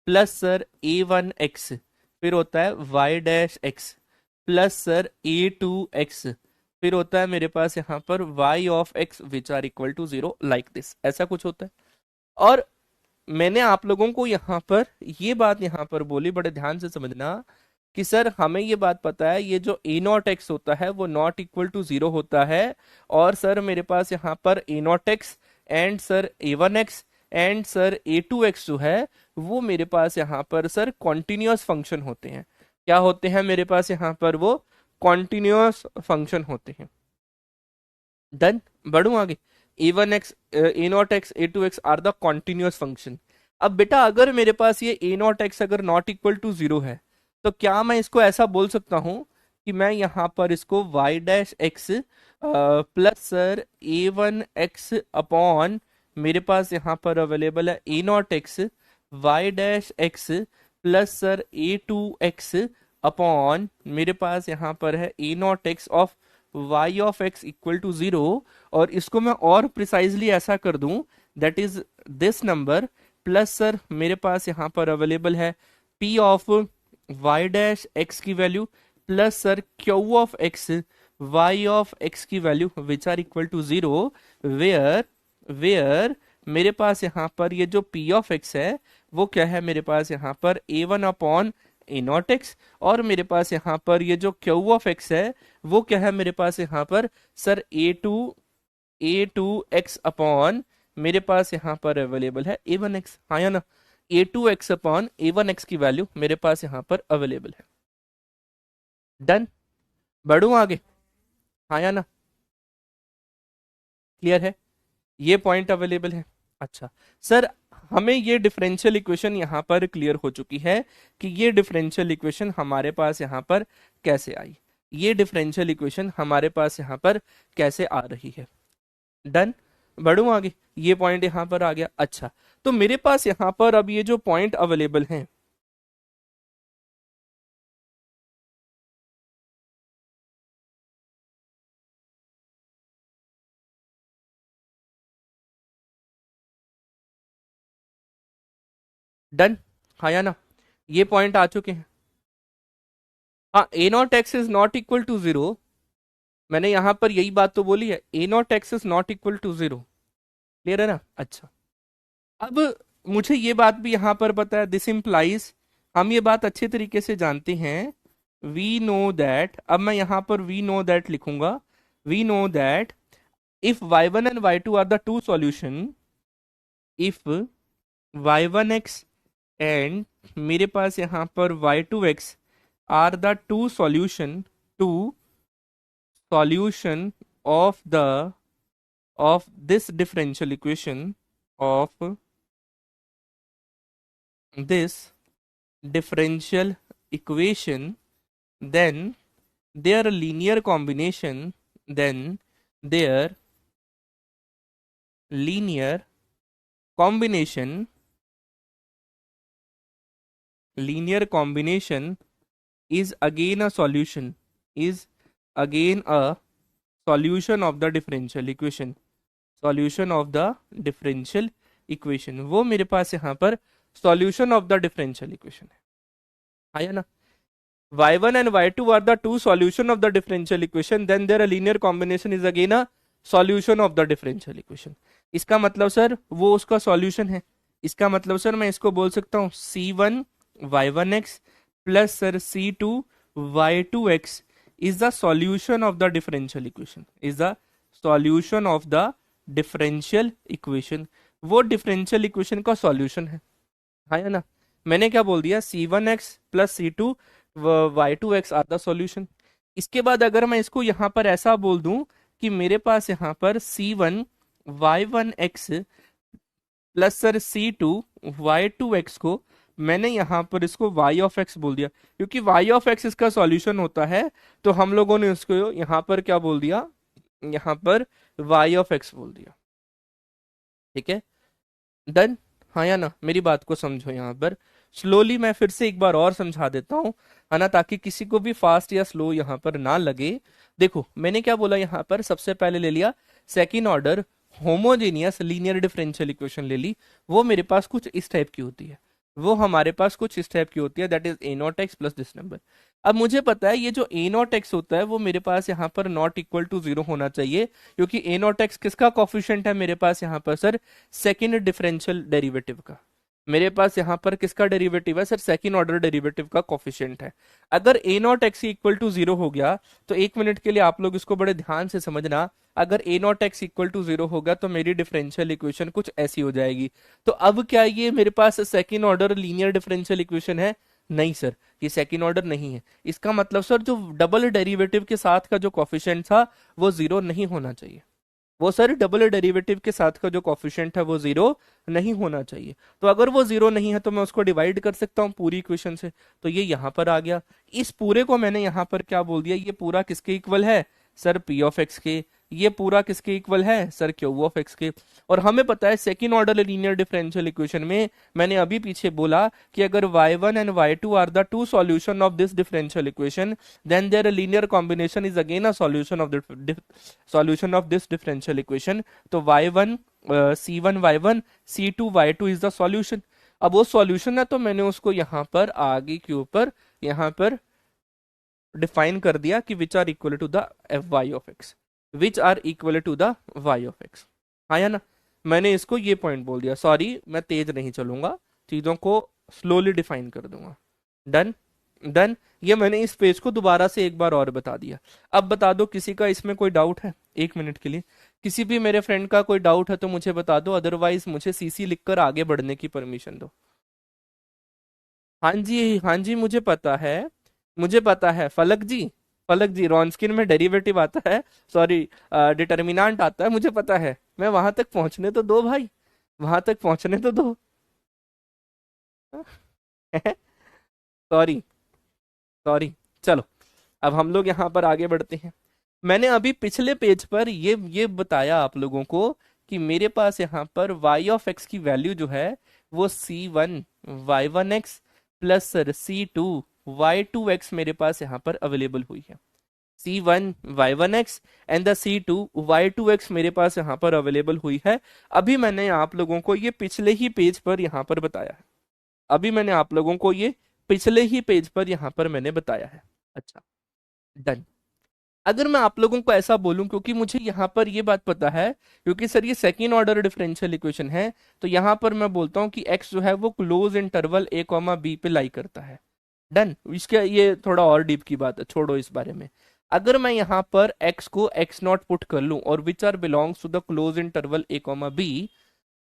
plus sir A one x, फिर होता है y dash x plus sir ए टू एक्स, फिर होता है मेरे पास यहाँ पर y of x which are equal to 0, like this, ऐसा कुछ होता है। और मैंने आप लोगों को यहाँ पर ये बात यहाँ पर बोली, बड़े ध्यान से समझना, कि सर हमें ये बात पता है ये जो ए नॉट एक्स होता है वो नॉट इक्वल टू 0 होता है, और सर मेरे पास यहाँ पर ए not x and sir A one x and sir A two x जो है वो मेरे पास यहाँ पर सर कॉन्टिन्यूअस फंक्शन होते हैं। क्या होते हैं मेरे पास यहाँ पर? वो कॉन्टिन्यूअस फंक्शन होते हैं। डन। बढ़ू आगे। A one x a not x a two x are the continuous function. अब बेटा अगर मेरे पास ये ए नॉट एक्स अगर नॉट इक्वल टू 0 है, तो क्या मैं इसको ऐसा बोल सकता हूं कि मैं यहाँ पर इसको y dash x plus sir ए वन एक्स अपॉन, मेरे पास यहाँ पर अवेलेबल है ए not x Y dash x plus sir A two x upon, मेरे पास यहाँ पर है ए not x of y of x equal to 0, और इसको मैं और प्रिसाइजली ऐसा कर दूं, that is this number plus sir मेरे पास यहाँ पर अवेलेबल है p of y dash x की value plus sir q of x y of x की value which are equal to 0, where मेरे पास यहाँ पर ये जो p ऑफ x है वो क्या है मेरे पास यहाँ पर a one upon A not x, और मेरे पास यहाँ पर ये जो क्यू ऑफ एक्स है वो क्या है मेरे पास यहाँ पर सर ए टू एक्स अपॉन, मेरे पास यहाँ पर अवेलेबल है ए वन एक्स, हाँ या ना? A two x upon a one x की वैल्यू मेरे पास यहाँ पर अवेलेबल है। डन। बढ़ू आगे, हाँ या ना? क्लियर है, ये पॉइंट अवेलेबल है। अच्छा सर, हमें ये डिफरेंशियल इक्वेशन यहाँ पर क्लियर हो चुकी है कि ये डिफरेंशियल इक्वेशन हमारे पास यहाँ पर कैसे आई, ये डिफरेंशियल इक्वेशन हमारे पास यहाँ पर कैसे आ रही है। डन। बढ़ू आगे, ये पॉइंट यहाँ पर आ गया। अच्छा, तो मेरे पास यहाँ पर अब ये जो पॉइंट अवेलेबल हैं, डन, हाँ या ना? ये पॉइंट आ चुके हैं। हाँ, a not x is not equal to 0, मैंने यहां पर यही बात तो बोली है, ए not x is not equal to 0। Clear है ना? अच्छा, अब मुझे ये बात भी यहां पर पता है, दिस इंप्लाइज, हम ये बात अच्छे तरीके से जानते हैं वी नो दैट, अब मैं यहां पर वी नो दैट लिखूंगा, we know that if y1 and y2 are the two solution, if y1x and मेरे पास यहाँ पर y2x are the two solution, two solution of the of this differential equation, of this differential equation, then their linear combination, then their linear combination, linear combination is again a solution, is again a solution of the differential equation, solution of the differential equation. वो मेरे पास यहाँ पर solution of the differential equation है, आया ना। y1 and y2 are the two solution of the differential equation, then their linear combination is again a solution of the differential equation। इसका मतलब सर वो उसका सॉल्यूशन है, इसका मतलब सर मैं इसको बोल सकता हूँ c1 y1x plus sir c2 y2x is the solution of the differential equation, is the solution of the differential equation। वो differential equation का solution है ना। मैंने क्या बोल दिया, c1x plus c2 y2x are the solution. इसके बाद अगर मैं इसको यहां पर ऐसा बोल दूं कि मेरे पास यहां पर c1 y1x plus sir c2 y2x को मैंने यहां पर इसको y ऑफ x बोल दिया, क्योंकि y ऑफ x इसका सॉल्यूशन होता है, तो हम लोगों ने उसको यहां पर क्या बोल दिया, यहां पर y ऑफ x बोल दिया। ठीक है, डन, हाँ या ना। मेरी बात को समझो, यहाँ पर स्लोली मैं फिर से एक बार और समझा देता हूँ, है ना, ताकि किसी को भी फास्ट या स्लो यहाँ पर ना लगे। देखो मैंने क्या बोला, यहाँ पर सबसे पहले ले लिया second order homogeneous linear differential equation ले ली। वो मेरे पास कुछ इस टाइप की होती है, वो हमारे पास कुछ इस टाइप की होती है, that is a not x plus this number. अब मुझे पता है ये जो ए नॉट एक्स होता है वो मेरे पास यहाँ पर नॉट इक्वल टू 0 होना चाहिए, क्योंकि ए नॉट एक्स किसका कॉफिशिएंट है मेरे पास यहाँ पर सर, सेकेंड डिफरेंशियल डेरिवेटिव का। मेरे पास यहाँ पर किसका डेरिवेटिव है सर, सेकंड ऑर्डर डेरिवेटिव का कॉफिशिएंट है। अगर ए नॉट एक्स इक्वल टू 0 हो गया तो एक मिनट के लिए आप लोग इसको बड़े ध्यान से समझना, अगर ए नॉट एक्स इक्वल टू 0 होगा तो मेरी डिफरेंशियल इक्वेशन कुछ ऐसी हो जाएगी। तो अब क्या ये मेरे पास second order linear differential equation है? नहीं सर, ये सेकंड ऑर्डर नहीं है। इसका मतलब सर जो डबल डेरिवेटिव के साथ का जो कॉफिशिएंट था वो 0 नहीं होना चाहिए, वो सर डबल डेरिवेटिव के साथ का जो कॉफिशिएंट है वो 0 नहीं होना चाहिए। तो अगर वो 0 नहीं है तो मैं उसको डिवाइड कर सकता हूँ पूरी इक्वेशन से, तो ये यहाँ पर आ गया। इस पूरे को मैंने यहाँ पर क्या बोल दिया, ये पूरा किसके इक्वल है सर, पी ऑफ एक्स के। ये पूरा किसके इक्वल है सर, क्यू ऑफ एक्स के। और हमें पता है second order linear differential equation में मैंने अभी पीछे बोला कि अगर y1 and y2 are the two solution of this differential equation, then their linear combination is again a solution of this differential equation. तो y1 c1 y1 c2 y2 is the solution. अब वो solution है तो मैंने उसको यहाँ पर आगे के ऊपर यहाँ पर डिफाइन कर दिया कि which are equal to the y of x, which are equal to the y of x। हाँ या ना, मैंने इसको ये पॉइंट बोल दिया। सॉरी मैं तेज नहीं चलूंगा, चीजों को स्लोली डिफाइन कर दूंगा। डन डन, ये मैंने इस पेज को दोबारा से एक बार और बता दिया। अब बता दो किसी का इसमें कोई डाउट है, एक मिनट के लिए किसी भी मेरे फ्रेंड का कोई डाउट है तो मुझे बता दो, अदरवाइज मुझे सीसी लिखकर आगे बढ़ने की परमिशन दो। हाँ जी हाँ जी, मुझे पता है, मुझे पता है फलक जी, फलक जी रॉन्स्किन में डेरिवेटिव आता है, सॉरी डिटर्मिनेंट आता है, मुझे पता है। मैं वहां तक पहुंचने तो दो भाई, वहां तक पहुंचने तो दो। सॉरी सॉरी, चलो अब हम लोग यहाँ पर आगे बढ़ते हैं। मैंने अभी पिछले पेज पर ये बताया आप लोगों को कि मेरे पास यहाँ पर y ऑफ x की वैल्यू जो है वो c1 y1x plus c2 y2x मेरे पास यहाँ पर अवेलेबल हुई है। c1 y1x and the c2 y2x मेरे पास यहाँ पर अवेलेबल हुई है। अभी मैंने आप लोगों को ये पिछले ही पेज पर यहाँ पर बताया है, अभी मैंने आप लोगों को ये पिछले ही पेज पर यहाँ पर मैंने बताया है। अच्छा डन। अगर मैं आप लोगों को ऐसा बोलूं, क्योंकि मुझे यहाँ पर ये बात पता है, क्योंकि सर ये सेकेंड ऑर्डर डिफरेंशियल इक्वेशन है, तो यहाँ पर मैं बोलता हूँ कि x जो है वो क्लोज इंटरवल a, b पे लाई करता है। डन। इसका ये थोड़ा और डीप की बात है, छोड़ो इस बारे में। अगर मैं यहाँ पर x को x नॉट पुट कर लूं और which are belongs to the close interval a comma b,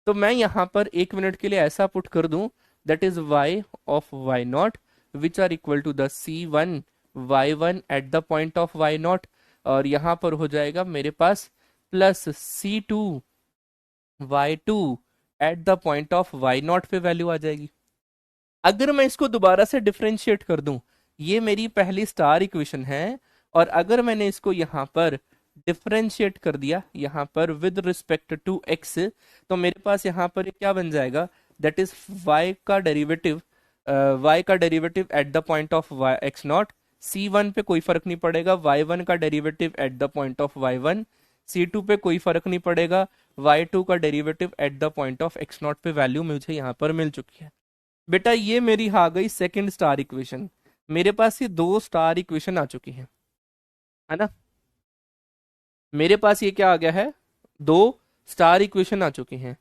तो मैं यहाँ पर 1 मिनट के लिए ऐसा पुट कर दूं, that is y of y naught which are equal to the c1 y1 at the point of y naught, और यहाँ पर हो जाएगा मेरे पास plus c2 y2 at the point of y naught पे वैल्यू आ जाएगी। अगर मैं इसको दोबारा से डिफरेंशिएट कर दूं, ये मेरी पहली स्टार इक्वेशन है, और अगर मैंने इसको यहाँ पर डिफरेंशिएट कर दिया यहाँ पर विद रिस्पेक्ट टू x, तो मेरे पास यहाँ पर ये क्या बन जाएगा, दैट इज y का डेरिवेटिव, y का derivative at the point of x not, c1 पे कोई फर्क नहीं पड़ेगा, y1 का derivative at the point of y1, c2 पे कोई फर्क नहीं पड़ेगा, y2 का derivative at the point of x not पे वैल्यू मुझे यहाँ पर मिल चुकी है। बेटा ये मेरी आ गई सेकंड स्टार इक्वेशन। मेरे पास ये 2 स्टार इक्वेशन आ चुकी है ना। मेरे पास ये क्या आ गया है, 2 स्टार इक्वेशन आ चुकी हैं।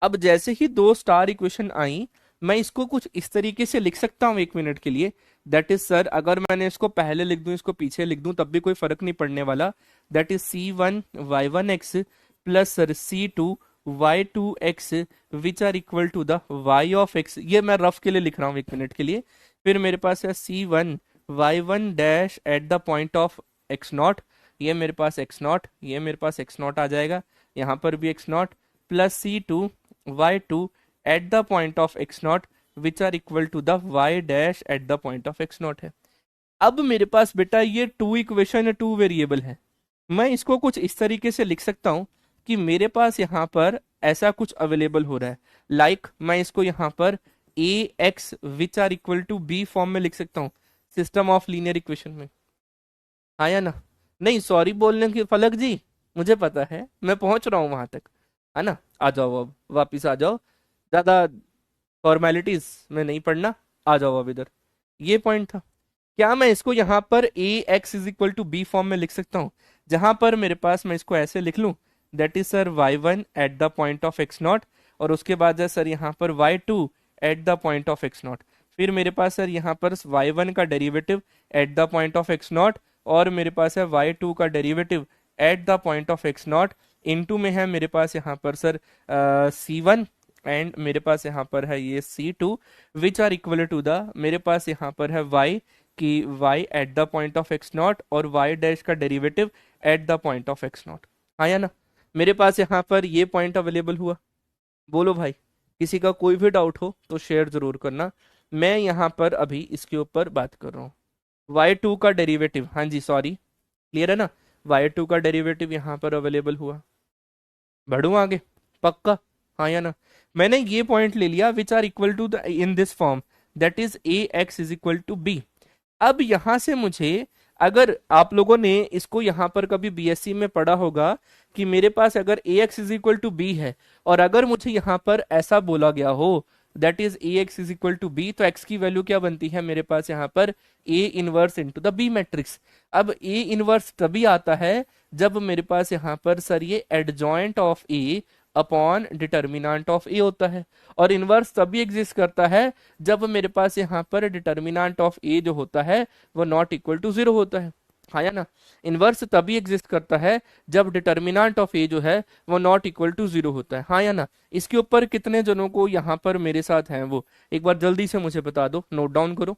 अब जैसे ही 2 स्टार इक्वेशन आई, मैं इसको कुछ इस तरीके से लिख सकता हूँ 1 मिनट के लिए, दैट इज सर अगर मैंने इसको पहले लिख दूं इसको पीछे लिख दूं तब भी कोई फर्क नहीं पड़ने वाला, that is c1 y1x plus sir c2 y2x which are equal to the y of x। ये मैं रफ के लिए लिख रहा हूँ 1 मिनट के लिए। फिर मेरे पास है c1 y1 dash at the point of x not, ये मेरे पास x नॉट, ये मेरे पास x नॉट आ जाएगा, यहाँ पर भी x not, plus c2 y2 at the point of x not which are equal to the y dash at the point of x not है। अब मेरे पास बेटा ये 2 इक्वेशन 2 वेरिएबल है। मैं इसको कुछ इस तरीके से लिख सकता हूं कि मेरे पास यहाँ पर ऐसा कुछ अवेलेबल हो रहा है, लाइक मैं इसको यहाँ पर a x which are equal to b form में लिख सकता हूँ सिस्टम ऑफ लीनियर इक्वेशन में, हाँ या ना। नहीं सॉरी बोलने की फलक जी, मुझे पता है मैं पहुंच रहा हूँ वहां तक, है ना। आ जाओ अब वापिस आ जाओ, ज्यादा फॉर्मेलिटीज में नहीं पढ़ना, आ जाओ अब इधर। ये पॉइंट था। क्या मैं इसको यहाँ पर a x is equal to b form में लिख सकता हूँ, जहां पर मेरे पास मैं इसको ऐसे लिख लूं, that is sir y1 at the point of x not, और उसके बाद है सर यहाँ पर y2 at the point of x not, फिर मेरे पास सर यहाँ पर y1 का derivative at the point of x not, और मेरे पास है y2 का derivative at the point of x not, into में है मेरे पास यहाँ पर सर c1 एंड मेरे पास यहाँ पर है ये c2 which are equal to the, मेरे पास यहाँ पर है y कि y at the point of x not और y डैश का derivative at the point of x not, हाँ या ना। मेरे पास यहाँ पर ये पॉइंट अवेलेबल हुआ। बोलो भाई, किसी का कोई भी डाउट हो तो शेयर जरूर करना। मैं यहाँ पर अभी इसके ऊपर बात कर रहा हूँ y2 का डेरिवेटिव, हाँ जी सॉरी, क्लियर है ना। y2 का डेरिवेटिव यहाँ पर अवेलेबल हुआ। बढ़ू आगे पक्का, हाँ या ना। मैंने ये पॉइंट ले लिया which are equal to the in this form, that is a x is equal to b. अब यहां से मुझे, अगर आप लोगों ने इसको यहां पर कभी बीएससी में पढ़ा होगा कि मेरे पास अगर a x is equal to b है, और अगर मुझे यहां पर ऐसा बोला गया हो that is a x is equal to b, तो एक्स की वैल्यू क्या बनती है मेरे पास यहाँ पर a inverse into the b matrix. अब ए इनवर्स तभी आता है जब मेरे पास यहाँ पर सर ये adjoint of a upon determinant of a होता है, और इनवर्स तभी एग्जिस्ट करता है जब मेरे पास यहाँ पर डिटर्मिनेंट ऑफ ए जो होता है वो नॉट इक्वल टू 0 होता है, हाँ या ना। इनवर्स तभी एग्जिस्ट करता है जब डिटर्मिनेंट ऑफ ए जो है वो नॉट इक्वल टू 0 होता है, हाँ या ना। इसके ऊपर कितने जनों को यहाँ पर मेरे साथ हैं वो एक बार जल्दी से मुझे बता दो, नोट डाउन करो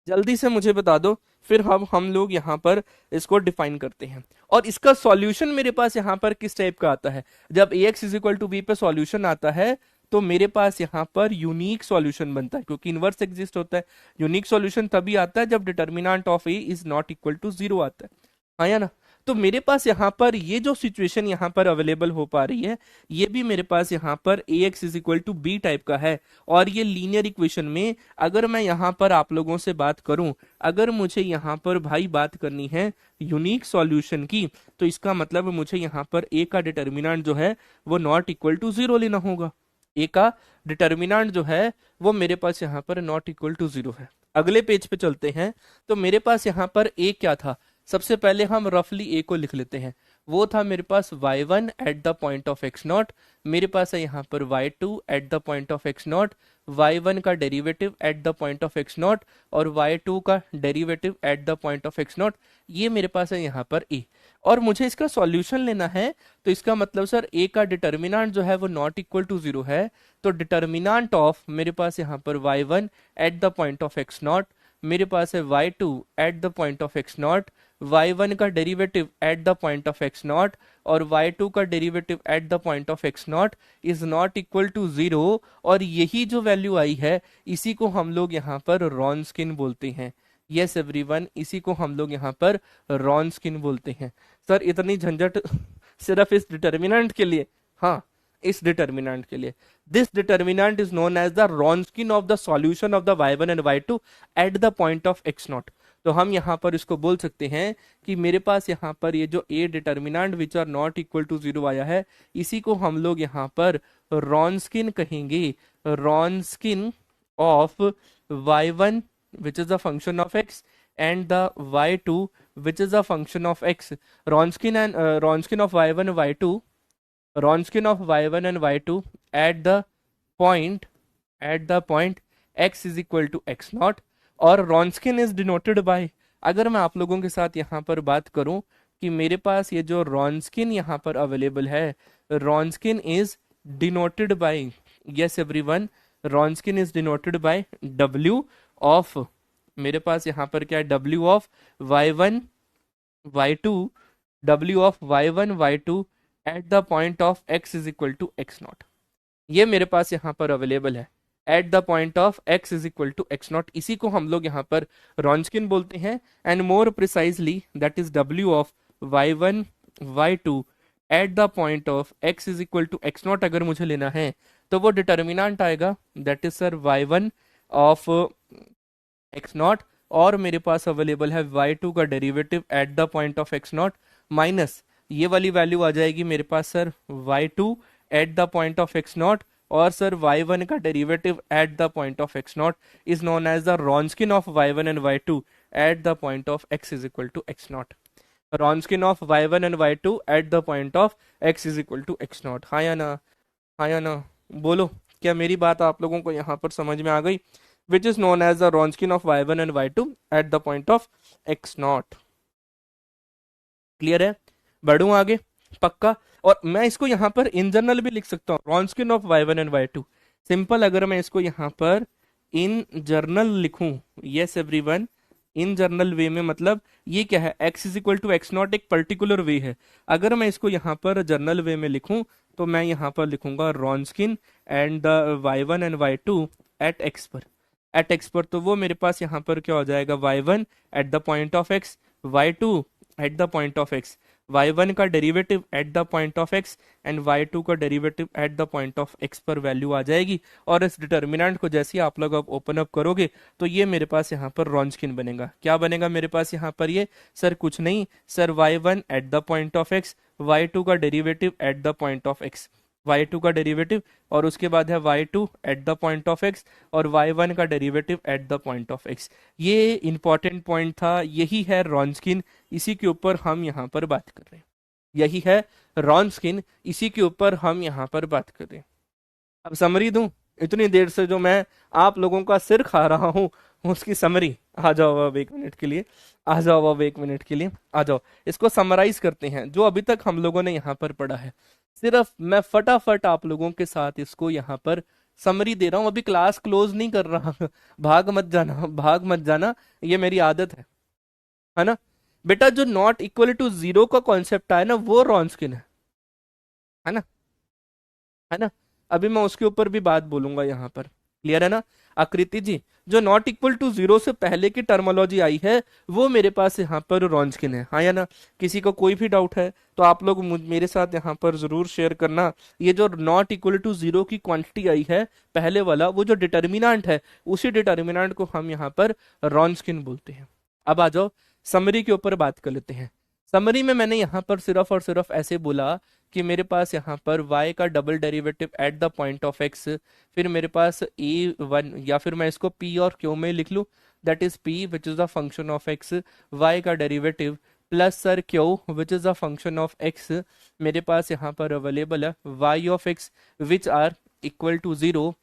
जल्दी से मुझे बता दो, फिर हम लोग यहाँ पर इसको डिफाइन करते हैं। और इसका सॉल्यूशन मेरे पास यहाँ पर किस टाइप का आता है, जब a x is equal to b पे सॉल्यूशन आता है तो मेरे पास यहाँ पर यूनिक सॉल्यूशन बनता है, क्योंकि इनवर्स एग्जिस्ट होता है। यूनिक सॉल्यूशन तभी आता है जब determinant of a is not equal to 0 आता है, हाँ या ना। तो मेरे पास यहाँ पर ये जो सिचुएशन यहाँ पर अवेलेबल हो पा रही है, ये भी मेरे पास यहाँ पर a x is equal to b type का है। और ये लीनियर इक्वेशन में अगर मैं यहाँ पर आप लोगों से बात करूं, अगर मुझे यहाँ पर भाई बात करनी है यूनिक सॉल्यूशन की, तो इसका मतलब मुझे यहाँ पर ए का डिटर्मिनेंट जो है वो नॉट इक्वल टू 0 लेना होगा। ए का डिटर्मिनेंट जो है वो मेरे पास यहाँ पर नॉट इक्वल टू 0 है। अगले पेज पे चलते हैं। तो मेरे पास यहाँ पर ए क्या था, सबसे पहले हम रफली ए को लिख लेते हैं। वो था मेरे पास y1 at the point of x not, मेरे पास है यहाँ पर y2 at the point of x not, y1 का derivative at the point of x not और y2 का derivative at the point of x not, ये मेरे पास है यहाँ पर a। और मुझे इसका सॉल्यूशन लेना है, तो इसका मतलब सर a का डिटर्मिनेंट जो है वो नॉट इक्वल टू 0 है, तो डिटर्मिनेंट ऑफ मेरे पास यहाँ पर y1 at the point of x not, मेरे पास है y2 at the point of x not, y1 का derivative at the point of x not और y2 का derivative at the point of x not is not equal to 0। और यही जो value आई है इसी को हम लोग यहाँ पर रॉन्स्किन बोलते हैं। यस एवरीवन, इसी को हम लोग यहाँ पर रॉन्स्किन बोलते हैं। सर इतनी झंझट सिर्फ इस डिटर्मिनेंट के लिए? हाँ, इस डिटर्मिनेंट के लिए। This determinant is known as the Wronskian of the solution of the y1 and y2 at the point of x naught. तो हम यहाँ पर इसको बोल सकते हैं कि मेरे पास यहाँ पर ये जो a determinant which are not equal to 0 आया है, इसी को हम लोग यहाँ पर रॉन्स्किन कहेंगे। रॉन्स्किन of y1 which is a function of x and the y2 which is a function of x। Ronskin and Ronskin of y1 and y2, Ronskin of y1 and y2 at the point x is equal to x naught। और Ronskin is denoted by, अगर मैं आप लोगों के साथ यहाँ पर बात करूं कि मेरे पास ये जो Ronskin यहाँ पर अवेलेबल है, Ronskin is denoted by, yes everyone, Ronskin is denoted by w of, मेरे पास यहाँ पर क्या है, w of y1 y2, w of y1 y2 at the point of x is equal to x not. ये मेरे पास यहाँ पर अवेलेबल है at the point of x is equal to x not, इसी को हम लोग यहाँ पर रॉन्स्किन बोलते हैं। And more precisely that is w of y1 y2 at the point of x is equal to x naught अगर मुझे लेना है तो वो डिटर्मिनेंट आएगा that is sir y1 of x not और मेरे पास अवेलेबल है y2 का derivative at the point of x naught minus ये वाली वैल्यू आ जाएगी मेरे पास sir y2 at the point of x not और सर y1 का derivative at the point of x not is known as the Wronskian of y1 and y2 at the point of x is equal to x naught. Wronskian of y1 and y2 at the point of x is equal to x not. हाँ या ना, हाँ या ना, बोलो क्या मेरी बात आप लोगों को यहाँ पर समझ में आ गई? which is known as the Ronskin of y1 and y2 at the point of x naught। Clear है? बढ़ूं आगे पक्का? और मैं इसको यहाँ पर इन जनरल भी लिख सकता हूँ, Ronskin of y1 and y2। Simple अगर मैं इसको यहाँ पर इन जर्नल लिखूं, yes everyone, in general way में मतलब ये क्या है, x is equal to x not एक पर्टिकुलर वे है। अगर मैं इसको यहाँ पर जर्नल वे में लिखूं तो मैं यहाँ पर लिखूंगा Wronskian and the y1 and y2 at x पर, एट x पर। तो वो मेरे पास यहाँ पर क्या हो जाएगा, y1 at the point of x, y2 at the point of x, y1 का derivative at the point of x and y2 का derivative at the point of x पर वैल्यू आ जाएगी। और इस डिटर्मिनेंट को जैसे ही आप लोग अब ओपन अप करोगे तो ये मेरे पास यहाँ पर रॉन्स्किन बनेगा। क्या बनेगा मेरे पास यहाँ पर? ये सर कुछ नहीं sir, y1 at the point of x, y2 का derivative at the point of x, y2 का डेरिवेटिव और उसके बाद है y2 at the point of x और y1 का derivative at the point of x। ये इंपॉर्टेंट पॉइंट था, यही है रॉन्स्किन, इसी के ऊपर हम यहाँ पर बात कर रहे हैं। यही है रॉन्स्किन, इसी के ऊपर हम यहाँ पर बात कर रहे हैं। अब समरी दूं, इतनी देर से जो मैं आप लोगों का सिर खा रहा हूं उसकी समरी। आ जाओ अब 1 मिनट के लिए, आ जाओ अब 1 मिनट के लिए, आ जाओ। इसको समराइज करते हैं जो अभी तक हम लोगों ने यहाँ पर पढ़ा है। सिर्फ मैं फटाफट आप लोगों के साथ इसको यहाँ पर समरी दे रहा हूं, अभी क्लास क्लोज नहीं कर रहा। भाग मत जाना, भाग मत जाना, ये मेरी आदत है ना बेटा। जो नॉट इक्वल टू 0 का कॉन्सेप्ट है ना, वो रॉन्स्किन है ना, है ना। अभी मैं उसके ऊपर भी बात बोलूंगा यहाँ पर, क्लियर है ना। आकृति जी, जो नॉट इक्वल टू 0 से पहले की टर्मोलॉजी आई है वो मेरे पास यहाँ पर रॉन्स्किन है, हाँ या ना। किसी को कोई भी डाउट है तो आप लोग मेरे साथ यहाँ पर जरूर शेयर करना। ये जो नॉट इक्वल टू 0 की क्वांटिटी आई है पहले वाला, वो जो डिटर्मिनेंट है उसी डिटर्मिनेंट को हम यहाँ पर रॉन्स्किन बोलते हैं। अब आ जाओ समरी के ऊपर बात कर लेते हैं। समरी में मैंने यहाँ पर सिर्फ और सिर्फ ऐसे बोला कि मेरे पास यहाँ पर y का double derivative at the point of x, फिर मेरे पास a1 या फिर मैं इसको p और q में लिख लूँ, that is p which is the function of x, y का derivative plus sir q which is a function of x मेरे पास यहाँ पर अवेलेबल है, y of x which are equal to zero,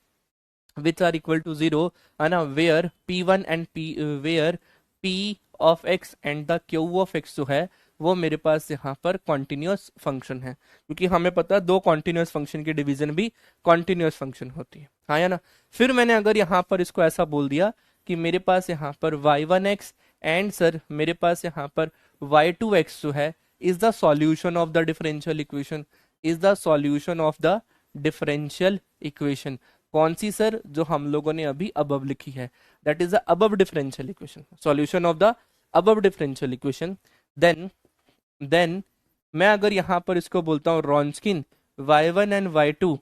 which are equal to 0 है ना, where p1 and p where p of x and the q of x जो है वो मेरे पास यहाँ पर कॉन्टिन्यूस फंक्शन है, क्योंकि हमें पता है दो कॉन्टिन्यूस फंक्शन की डिवीजन भी कॉन्टिन्यूस फंक्शन होती है, हाँ या ना। फिर मैंने अगर यहाँ पर इसको ऐसा बोल दिया कि मेरे पास यहाँ पर y1x एंड सर मेरे पास यहाँ पर y2x जो है is the solution of the differential equation, is the solution of the differential equation. कौन सी सर? जो हम लोगों ने अभी अबव लिखी है, that is the above differential equation, solution of the above differential equation. Then मैं अगर यहां पर इसको बोलता हूं Wronskian y1 and y2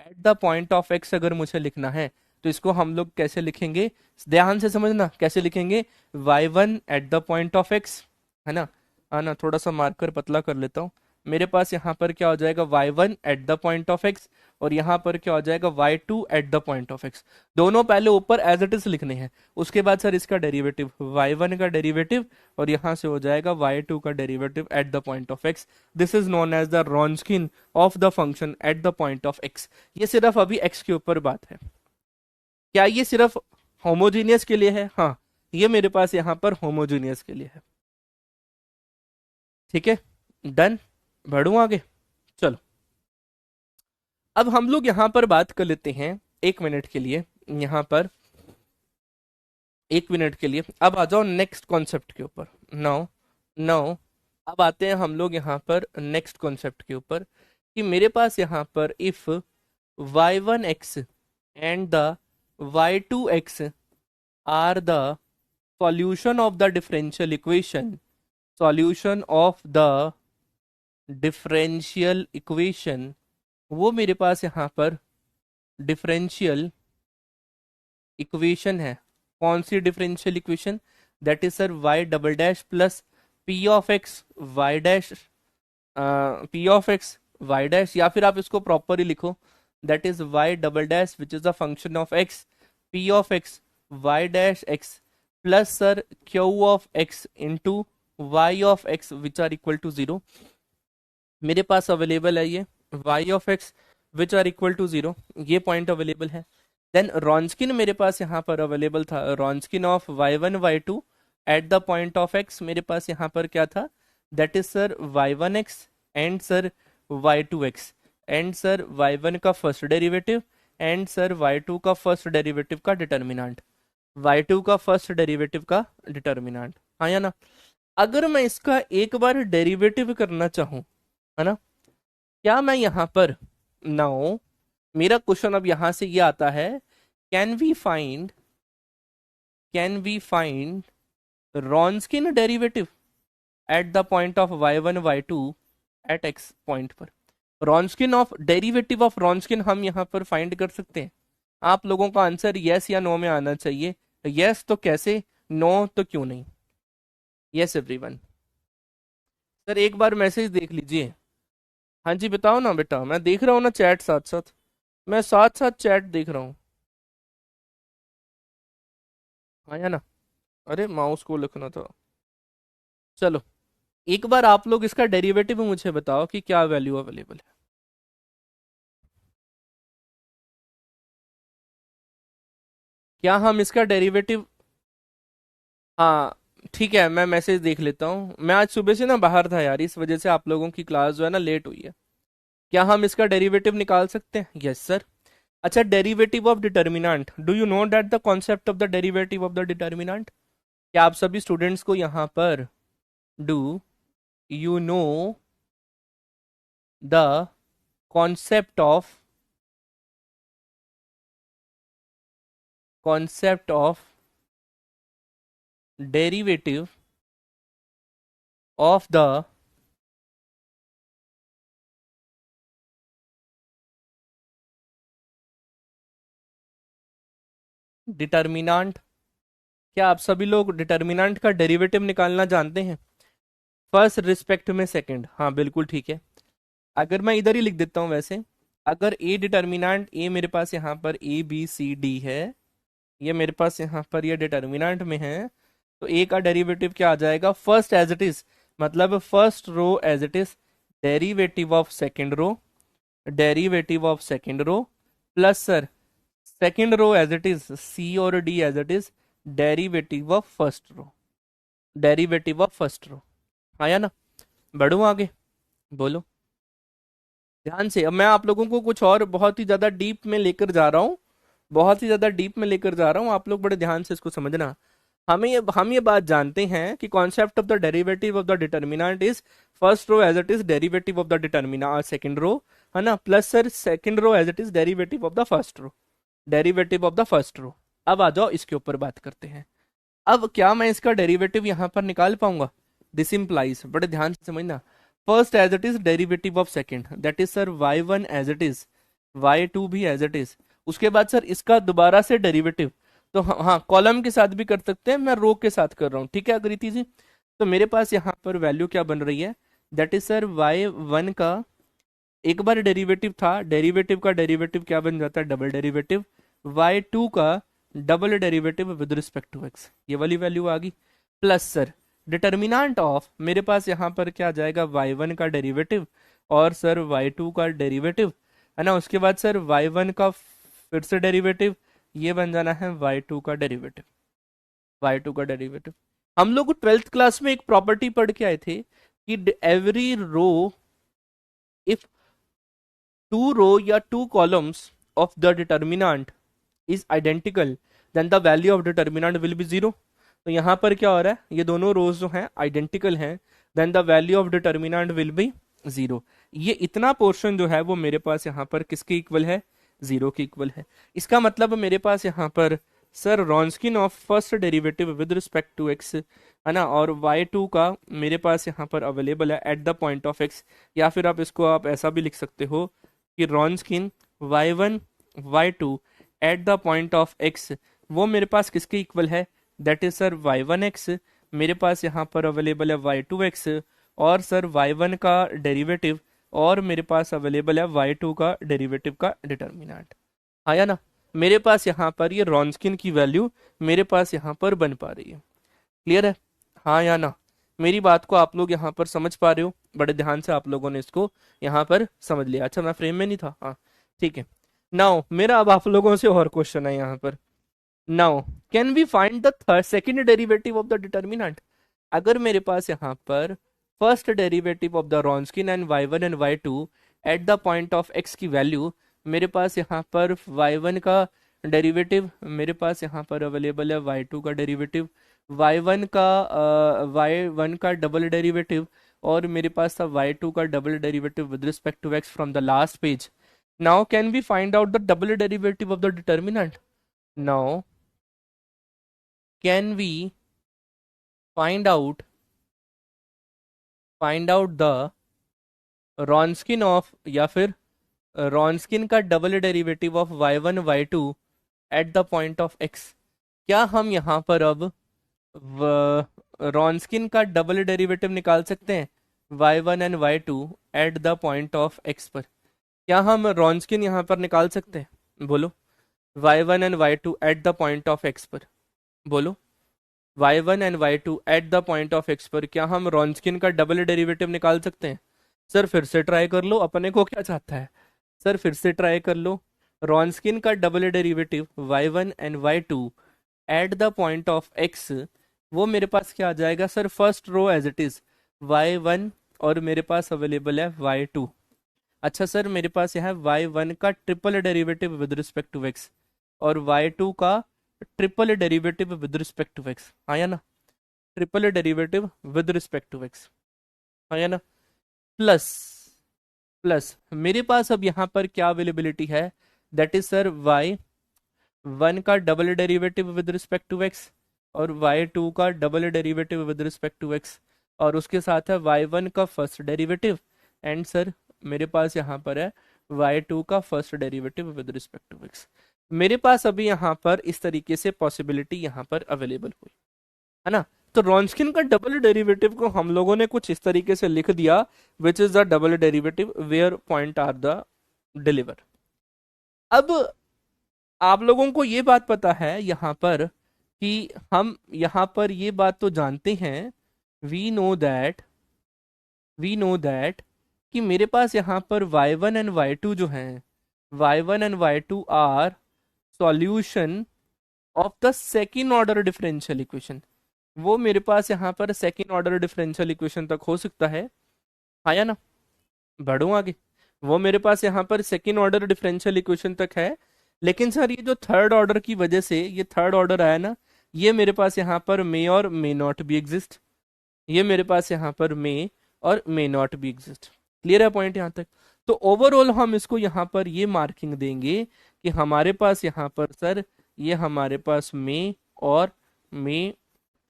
at the point of x अगर मुझे लिखना है तो इसको हम लोग कैसे लिखेंगे, ध्यान से समझना कैसे लिखेंगे, y1 at the point of x, है ना। ना थोड़ा सा मार्कर पतला कर लेता हूं, मेरे पास यहाँ पर क्या हो जाएगा y1 at the point of x और यहाँ पर क्या हो जाएगा y2 at the point of x। दोनों पहले ऊपर एज इट इज लिखने हैं, उसके बाद सर इसका डेरिवेटिव y1 का डेरिवेटिव और यहाँ से हो जाएगा y2 का derivative at the point of x। This is known as the Wronskian of the function at the point of x। ये सिर्फ अभी x के ऊपर बात है। क्या ये सिर्फ होमोजीनियस के लिए है? हाँ, ये मेरे पास यहाँ पर होमोजीनियस के लिए है। ठीक है, डन, बढ़ू आगे। चलो अब हम लोग यहां पर बात कर लेते हैं 1 मिनट के लिए, यहां पर 1 मिनट के लिए। अब आ जाओ नेक्स्ट कॉन्सेप्ट के ऊपर। नाउ नाउ अब आते हैं हम लोग यहाँ पर नेक्स्ट कॉन्सेप्ट के ऊपर कि मेरे पास यहाँ पर if y1x and the y2x are the solution of the differential equation, solution of the differential equation, वो मेरे पास यहाँ पर डिफरेंशियल इक्वेशन है। कौन सी differential equation? That is sir y double dash plus p of x y dash, p of x y dash, या फिर आप इसको प्रॉपरली लिखो that is y double dash which is the function of x p of x y dash x plus sir q of x into y of x which are equal to 0। मेरे पास available है ये y of x which are equal to 0, ये point available है। Then Wronskian मेरे पास यहाँ पर अवेलेबल था, Wronskian of y1 y2 at the point of x मेरे पास यहाँ पर क्या था, that is sir y1x and sir y2x and sir y1 का first derivative and sir y2 का फर्स्ट डेरिवेटिव का डिटर्मिनेंट, y2 का फर्स्ट डेरिवेटिव का डिटर्मिनेंट, हाँ या ना। अगर मैं इसका एक बार डेरिवेटिव करना चाहूं, है ना, क्या मैं यहाँ पर नाउ मेरा क्वेश्चन अब यहां से ये आता है, can we find Wronskian derivative at the point of y1 y2 at x point पर। Wronskian of derivative of Wronskian हम यहाँ पर फाइंड कर सकते हैं। आप लोगों का आंसर यस या नो में आना चाहिए। यस तो कैसे, नो तो क्यों नहीं। Yes everyone. सर एक बार मैसेज देख लीजिए। हाँ जी बताओ ना बेटा, मैं देख रहा हूँ ना चैट, साथ साथ मैं साथ साथ चैट देख रहा हूँ, हाँ या ना। अरे माउस को लिखना था। चलो एक बार आप लोग इसका डेरिवेटिव मुझे बताओ कि क्या वैल्यू अवेलेबल है। क्या हम इसका डेरिवेटिव, हाँ ठीक है, मैं मैसेज देख लेता हूँ। मैं आज सुबह से ना बाहर था यार, इस वजह से आप लोगों की क्लास जो है ना लेट हुई है। क्या हम इसका डेरिवेटिव निकाल सकते हैं? Yes sir. अच्छा, derivative of determinant, do you know that the concept of the derivative of the determinant? क्या आप सभी स्टूडेंट्स को यहाँ पर do you know the concept of derivative of the determinant? क्या आप सभी लोग डिटर्मिनेंट का डेरिवेटिव निकालना जानते हैं? फर्स्ट रिस्पेक्ट में सेकंड, हाँ बिल्कुल ठीक है। अगर मैं इधर ही लिख देता हूं, वैसे अगर ए डिटर्मिनेंट, ए मेरे पास यहाँ पर ए बी सी डी है, ये मेरे पास यहाँ पर ये डिटर्मिनेंट में है, तो ए का डेरिवेटिव क्या आ जाएगा? फर्स्ट एज इट इज मतलब first row as it is derivative of second row, derivative of second row, plus sir second row as it is c और d as it is derivative of first row, derivative of first row. आया ना? बढ़ूं आगे? बोलो ध्यान से। अब मैं आप लोगों को कुछ और बहुत ही ज्यादा डीप में लेकर जा रहा हूँ, बहुत ही ज्यादा डीप में लेकर जा रहा हूँ, आप लोग बड़े ध्यान से इसको समझना। हम ये बात जानते हैं कि concept of the derivative of the determinant is first row as it is derivative of the determinant second row, है ना, plus sir second row as it is derivative of the first row, derivative of the first row. अब आ जाओ इसके ऊपर बात करते हैं। अब क्या मैं इसका डेरिवेटिव यहां पर निकाल पाऊंगा? दिस इंप्लाइज, बड़े ध्यान से समझना, first as it is derivative of second, that is sir y1 as it is, y2 भी एज इट इज, उसके बाद सर इसका दोबारा से डेरिवेटिव। तो हाँ, कॉलम के साथ भी कर सकते हैं, मैं रो के साथ कर रहा हूँ, ठीक है अकृति जी? तो मेरे पास यहाँ पर वैल्यू क्या बन रही है, दैट इज सर y1 का एक बार डेरिवेटिव था, डेरिवेटिव का डेरिवेटिव क्या बन जाता है, डबल डेरिवेटिव, y2 का double derivative with respect to x, ये वाली वैल्यू आ गई, प्लस सर डिटर्मिनेंट ऑफ, मेरे पास यहाँ पर क्या आ जाएगा, y1 का डेरिवेटिव और सर y2 का डेरिवेटिव, है ना, उसके बाद सर y1 का फिर से डेरिवेटिव, ये बन जाना है y2 का डेरिवेटिव, y2 का डेरिवेटिव। हम लोग 12th क्लास में एक प्रॉपर्टी पढ़ के आए थे कि every row, if two row या two columns of the determinant is identical then the value of determinant will be zero. तो यहाँ पर क्या हो रहा है, ये दोनों रोज जो हैं आइडेंटिकल हैं, then the value of determinant will be zero. ये इतना पोर्शन जो है वो मेरे पास यहाँ पर किसके इक्वल है, जीरो के इक्वल है। इसका मतलब मेरे पास यहाँ पर sir Wronskian of first derivative with respect to x, है ना, और y2 का मेरे पास यहाँ पर अवेलेबल है at the point of x, या फिर आप इसको आप ऐसा भी लिख सकते हो कि रॉन्स्किन y1 y2 at the point of x, वो मेरे पास किसके इक्वल है, दैट इज सर y1x, मेरे पास यहाँ पर अवेलेबल है y2x, और सर y1 का डेरिवेटिव और मेरे पास अवेलेबल है y2 का डेरिवेटिव का डिटर्मिनेंट। आया ना? मेरे पास यहाँ पर ये रॉन्स्किन की वैल्यू मेरे पास यहाँ पर बन पा रही है। क्लियर है? हाँ या ना? मेरी बात को आप लोग यहाँ पर समझ पा रहे हो? बड़े ध्यान से आप लोगों ने इसको यहाँ पर समझ लिया। अच्छा, मैं फ्रेम में नहीं था, हाँ ठीक है। नाउ मेरा अब आप लोगों से और क्वेश्चन है यहाँ पर। Now can we find the second derivative of the determinant? अगर मेरे पास यहाँ पर first derivative of the Wronskian and y1 and y2 at the point of x की वैल्यू, मेरे पास यहाँ पर y1 का डेरिवेटिव, मेरे पास यहाँ पर अवेलेबल है y2 का डेरिवेटिव, y1 का डबल डेरिवेटिव, और मेरे पास था y2 का double derivative with respect to x from the last page. Now can we find out the double derivative of the determinant? Now can we find out the Wronskian of, या फिर Wronskian का double derivative of y1 y2 at the point of x? क्या हम यहाँ पर अब रॉन्स्किन का double derivative निकाल सकते हैं y1 and y2 at the point of x पर? क्या हम रॉन्स्किन यहाँ पर निकाल सकते हैं? बोलो, y1 and y2 at the point of x पर, बोलो y1 and y2 at the point of x पर क्या हम रॉन्स्किन का डबल डेरिवेटिव निकाल सकते हैं? सर फिर से ट्राई कर लो, अपने को क्या चाहता है सर, फिर से ट्राई कर लो। रॉन्स्किन का double derivative y1 and y2 at the point of x, वो मेरे पास क्या आ जाएगा sir, first row as it is y1 और मेरे पास अवेलेबल है y2। अच्छा सर, मेरे पास यहाँ y1 का triple derivative with respect to x और y2 का triple derivative with respect to x, आया ना, triple derivative with respect to x, आया ना, प्लस प्लस मेरे पास अब यहाँ पर क्या अवेलेबिलिटी है, दैट इज सर y1 का double derivative with respect to x और y2 का double derivative with respect to x, और उसके साथ है y1 का फर्स्ट डेरिवेटिव, एंड सर मेरे पास यहाँ पर है y2 का first derivative with respect to x। मेरे पास अभी यहाँ पर इस तरीके से पॉसिबिलिटी यहाँ पर अवेलेबल हुई, है ना। तो रॉन्स्किन का डबल डेरिवेटिव को हम लोगों ने कुछ इस तरीके से लिख दिया, which is the double derivative where point are the deliver. अब आप लोगों को ये बात पता है यहाँ पर कि हम यहाँ पर ये बात तो जानते हैं, we know that we know that कि मेरे पास यहाँ पर y1 एंड y2 जो हैं, y1 and y2 are solution of the second order differential equation. वो मेरे पास यहाँ पर सेकेंड ऑर्डर डिफरेंशियल इक्वेशन तक हो सकता है, आया ना? बढ़ू आगे। वो मेरे पास यहाँ पर सेकेंड ऑर्डर डिफरेंशियल इक्वेशन तक है, लेकिन सर ये जो थर्ड ऑर्डर की वजह से ये थर्ड ऑर्डर आया ना, ये मेरे पास यहाँ पर मे और मे नॉट भी एग्जिस्ट। ये मेरे पास यहाँ पर मे और मे नॉट भी एग्जिस्ट। क्लियर है पॉइंट यहाँ तक? तो ओवरऑल हम इसको यहाँ पर ये मार्किंग देंगे कि हमारे पास यहाँ पर सर ये हमारे पास मे और मे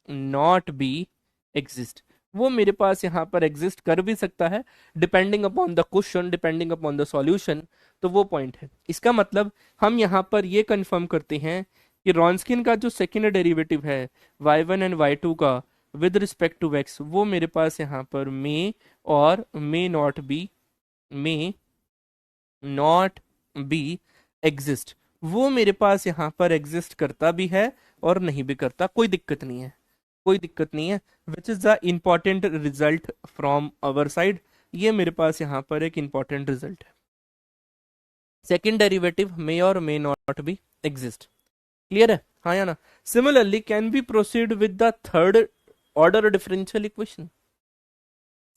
नॉट बी एग्जिस्ट। वो मेरे पास यहाँ पर एग्जिस्ट कर भी सकता है depending upon the question, depending upon the solution. तो वो पॉइंट है। इसका मतलब हम यहाँ पर ये कंफर्म करते हैं कि रॉन्स्किन का जो सेकेंड डेरिवेटिव है y1 एंड y2 का विद रिस्पेक्ट टू x, वो मेरे पास यहाँ पर मे और मे नॉट बी एग्जिस्ट। वो मेरे पास यहाँ पर एग्जिस्ट करता भी है और नहीं भी करता, कोई दिक्कत नहीं है, कोई दिक्कत नहीं है। विच is the important result from our side, ये मेरे पास यहाँ पर एक इंपॉर्टेंट रिजल्ट है। सेकेंड डेरिवेटिव मे और may not be exist. Clear है, हाँ या ना? Similarly can be proceed with the third order differential equation.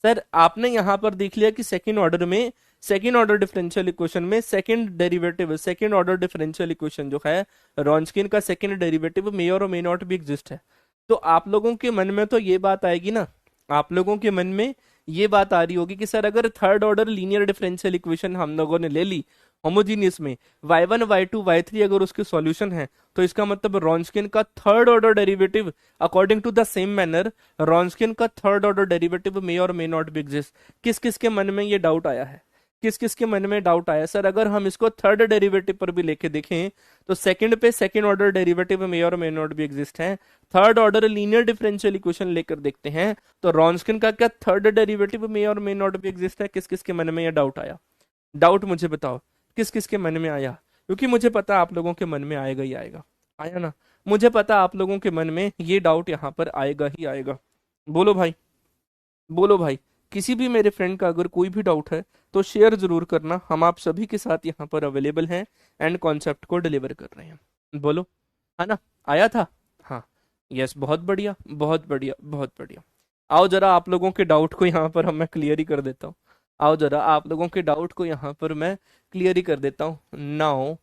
Sir आपने यहां पर देख लिया कि सेकेंड ऑर्डर में, सेकेंड ऑर्डर डिफरेंशियल इक्वेशन में second derivative, second order differential equation जो है रॉन्स्किन का सेकेंड डेरिवेटिव मे और मे नॉट भी एग्जिस्ट है। तो आप लोगों के मन में तो ये बात आएगी ना, आप लोगों के मन में ये बात आ रही होगी कि सर अगर third order linear differential equation हम लोगों ने ले ली होमोजीनियस में, y1 y2 y3 अगर उसके सॉल्यूशन है, तो इसका मतलब रॉन्स्किन का third order derivative according to the same manner, Wronskian का थर्ड ऑर्डर डेरिवेटिव मे और मे नॉट भी एग्जिस्ट। किस किस के मन में ये डाउट आया है? किस किस के मन में डाउट आया सर अगर हम इसको थर्ड डेरिवेटिव पर भी लेके देखें तो सेकंड पे सेकंड ऑर्डर डेरिवेटिव मे और मे नॉट भी एग्जिस्ट है, third order linear differential equation लेकर देखते हैं तो रॉन्स्किन का क्या थर्ड डेरिवेटिव मे और मे नॉट भी एग्जिस्ट है? किस किस के मन में ये डाउट आया? डाउट मुझे बताओ किस किस के मन में आया? क्योंकि मुझे पता आप लोगों के मन में आएगा ही आएगा, आया ना? मुझे पता आप लोगों के मन में ये डाउट यहाँ पर आएगा ही आएगा। बोलो भाई, बोलो भाई। किसी भी मेरे फ्रेंड का अगर कोई भी डाउट है तो शेयर जरूर करना, हम आप सभी के साथ यहाँ पर अवेलेबल हैं एंड कॉन्सेप्ट को डिलीवर कर रहे हैं। बोलो, है ना? आया था? हाँ, यस, बहुत बढ़िया, बहुत बढ़िया, बहुत बढ़िया। आओ जरा आप लोगों के डाउट को यहाँ पर मैं क्लियर ही कर देता हूँ। आओ जरा आप लोगों के डाउट को यहाँ पर मैं क्लियर ही कर देता हूँ। नाउ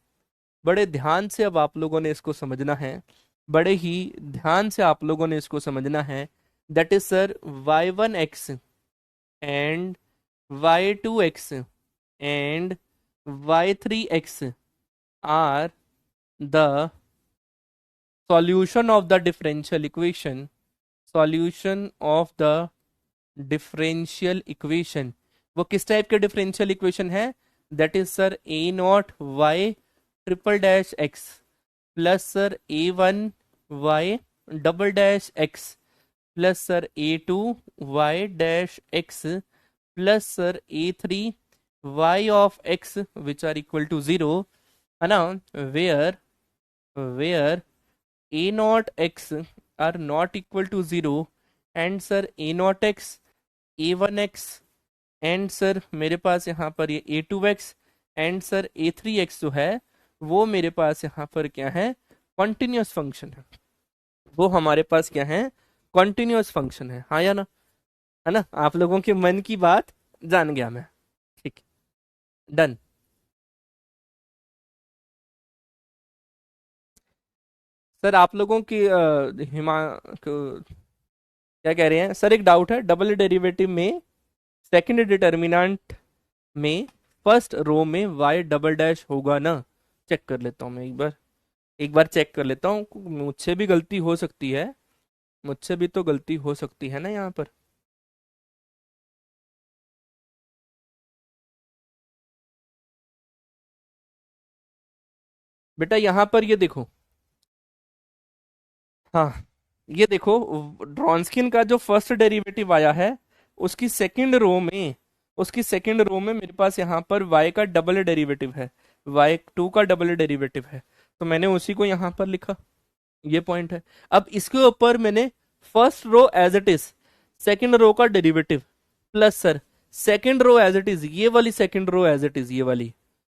बड़े ध्यान से अब आप लोगों ने इसको समझना है, बड़े ही ध्यान से आप लोगों ने इसको समझना है। That is sir y1x and y2x and y3x are the solution of the differential equation, solution of the differential equation। वो किस टाइप के डिफरेंशियल इक्वेशन है? That is sir a not y triple dash x plus sir a1 y double dash x plus sir a2 y dash x plus sir a3 y of x which are equal to 0, है ना? Where a not x are not equal to 0 and sir a not x a1x and sir मेरे पास यहाँ पर ये a2x and sir a3x जो है वो मेरे पास यहाँ पर क्या है? कॉन्टिन्यूस फंक्शन है। वो हमारे पास क्या है? कॉन्टिन्यूस फंक्शन है, हाँ या ना? है ना? आप लोगों के मन की बात जान गया मैं। ठीक, डन। सर आप लोगों की क्या कह रहे हैं सर? एक डाउट है, डबल डेरिवेटिव में सेकंड डिटर्मिनेंट में फर्स्ट रो में y डबल डैश होगा ना? चेक कर लेता हूँ मैं एक बार चेक कर लेता हूँ, मुझसे भी गलती हो सकती है, मुझसे भी तो गलती हो सकती है ना यहाँ पर। बेटा यहाँ पर ये देखो, हाँ ये देखो, ड्रॉन्स्किन का जो फर्स्ट डेरिवेटिव आया है उसकी सेकंड रो में, उसकी सेकंड रो में मेरे पास यहाँ पर y का डबल डेरिवेटिव है, y2 का डबल डेरिवेटिव है, तो मैंने उसी को यहाँ पर लिखा। ये पॉइंट है। अब इसके ऊपर मैंने first row as it is, second row का derivative, plus sir second row as it is, ये वाली second row as it is, ये वाली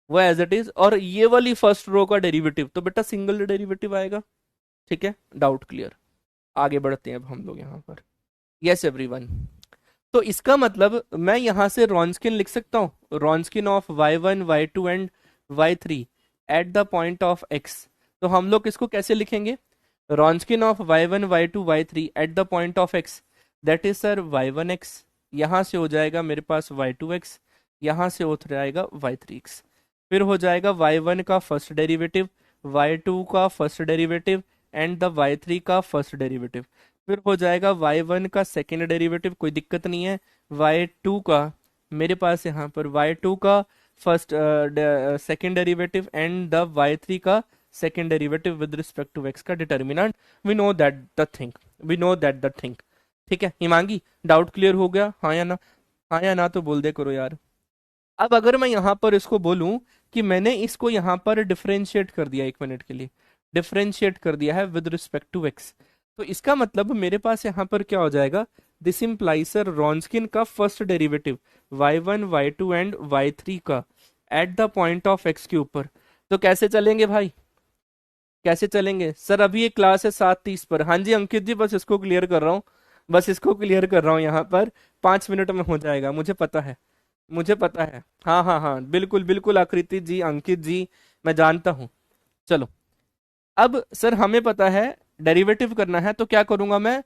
वो एज इट इज, और ये वाली फर्स्ट रो का डेरिवेटिव तो बेटा सिंगल डेरिवेटिव आएगा। ठीक है, डाउट क्लियर। आगे बढ़ते हैं अब हम लोग यहाँ पर। यस एवरीवन, तो इसका मतलब मैं यहां से रॉन्स्किन लिख सकता हूं, Wronskian of y1 y2 and y3 at the point of x। तो हम लोग इसको कैसे लिखेंगे, Wronskian of y1 y2 y3 at the point of x, that is sir y1x, यहां से हो जाएगा मेरे पास y2x, यहां से हो जाएगा y3x, फिर हो जाएगा y1 का फर्स्ट डेरिवेटिव, y2 का first derivative and the y3 का फर्स्ट डेरिवेटिव, फिर हो जाएगा y1 का सेकेंड डेरिवेटिव, कोई दिक्कत नहीं है, y2 का मेरे पास यहाँ पर y2 का first second derivative and the y3 का second derivative with respect to x का determinant. We know that the thing, we know that the thing. ठीक है हिमांगी, डाउट क्लियर हो गया, हाँ या ना, हाँ या ना तो बोल दे करो यार। अब अगर मैं यहाँ पर इसको बोलूं कि मैंने इसको यहाँ पर डिफरेंशिएट कर दिया, एक मिनट के लिए डिफरेंशिएट कर दिया है विद रिस्पेक्ट टू एक्स, तो इसका मतलब मेरे पास यहाँ पर क्या हो जाएगा, दिस इम्प्लाइज सर रॉन्स्किन का first derivative y1 y2 and y3 का eight the point of x के ऊपर। तो कैसे चलेंगे भाई, कैसे चलेंगे सर, अभी ये क्लास है 7:30 पर। हाँ जी अंकित जी, बस इसको क्लियर कर रहा हूँ, बस इसको क्लियर कर रहा हूँ, यहाँ पर 5 मिनट में हो जाएगा, मुझे पता है, मुझे पता है। हाँ हाँ हाँ बिल्कुल बिल्कुल आकृति जी, अंकित जी, मैं जानता हूँ। चलो अब सर हमें पता है डेरिवेटिव करना है, तो क्या करूंगा मैं,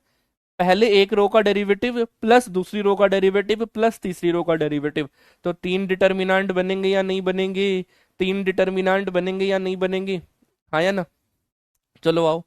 पहले एक रो का डेरिवेटिव प्लस दूसरी रो का डेरिवेटिव प्लस तीसरी रो का डेरिवेटिव, तो 3 डिटर्मिनेंट बनेंगे या नहीं बनेंगे, 3 डिटर्मिनेंट बनेंगे या नहीं बनेंगे, हाँ या ना। चलो आओ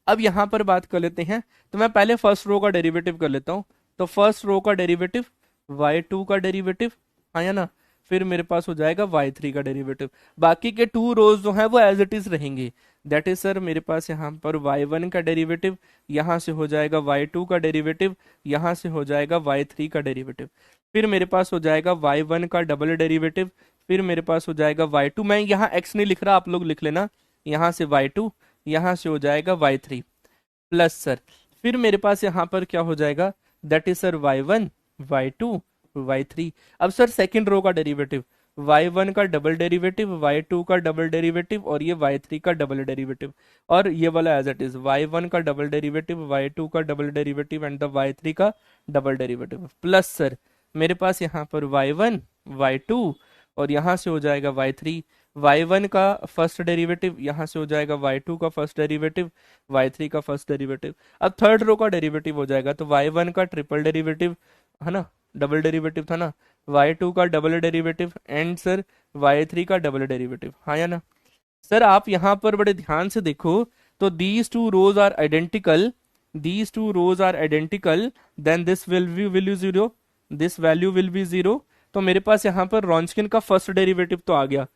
अब यहां पर बात कर लेते हैं, तो मैं पहले फर्स्ट रो का डेरिवेटिव कर लेता हूं, तो फर्स्ट रो का डेरिवेटिव y2 का डेरिवेटिव, हाँ या ना, फिर मेरे पास हो जाएगा y3 का डेरिवेटिव, बाकी के 2 रोज जो हैं वो एज इट इज रहेंगे, दैट इज सर मेरे पास यहाँ पर y1 का डेरिवेटिव, यहाँ से हो जाएगा y2 का डेरिवेटिव, यहाँ से हो जाएगा y3 का डेरिवेटिव, फिर मेरे पास हो जाएगा y1 का डबल डेरिवेटिव, फिर मेरे पास हो जाएगा y2, मैं यहाँ x नहीं लिख रहा, आप लोग लिख लेना, यहाँ से y2, यहाँ से हो जाएगा y3 प्लस सर, फिर मेरे पास यहाँ पर क्या हो जाएगा, that is sir y1 y2 y3। अब सर सेकंड रो का डेरिवेटिव y1 का डबल डेरिवेटिव, y2 का डबल डेरिवेटिव और ये y3 का डबल डेरिवेटिव, और ये वाला एज इट इज y1 का डबल डेरिवेटिव, y2 का double derivative and the y3 का डबल डेरिवेटिव, प्लस सर मेरे पास यहाँ पर y1 y2 और यहाँ से हो जाएगा y3, y1 का फर्स्ट डेरिवेटिव, यहाँ से हो जाएगा y2 का फर्स्ट डेरिवेटिव, y3 का फर्स्ट डेरिवेटिव। अब थर्ड रो का डेरिवेटिव हो जाएगा, तो y1 का ट्रिपल डेरिवेटिव है ना, डबल डेरिवेटिव था ना, y2 का double derivative and sir y3 का डबल डेरिवेटिव, हाँ या ना। सर आप यहाँ पर बड़े ध्यान से देखो, तो these two rows are identical, these two rows are identical, then this will zero, this value will be zero. तो मेरे पास यहाँ पर रॉन्स्किन का फर्स्ट डेरिवेटिव तो आ गया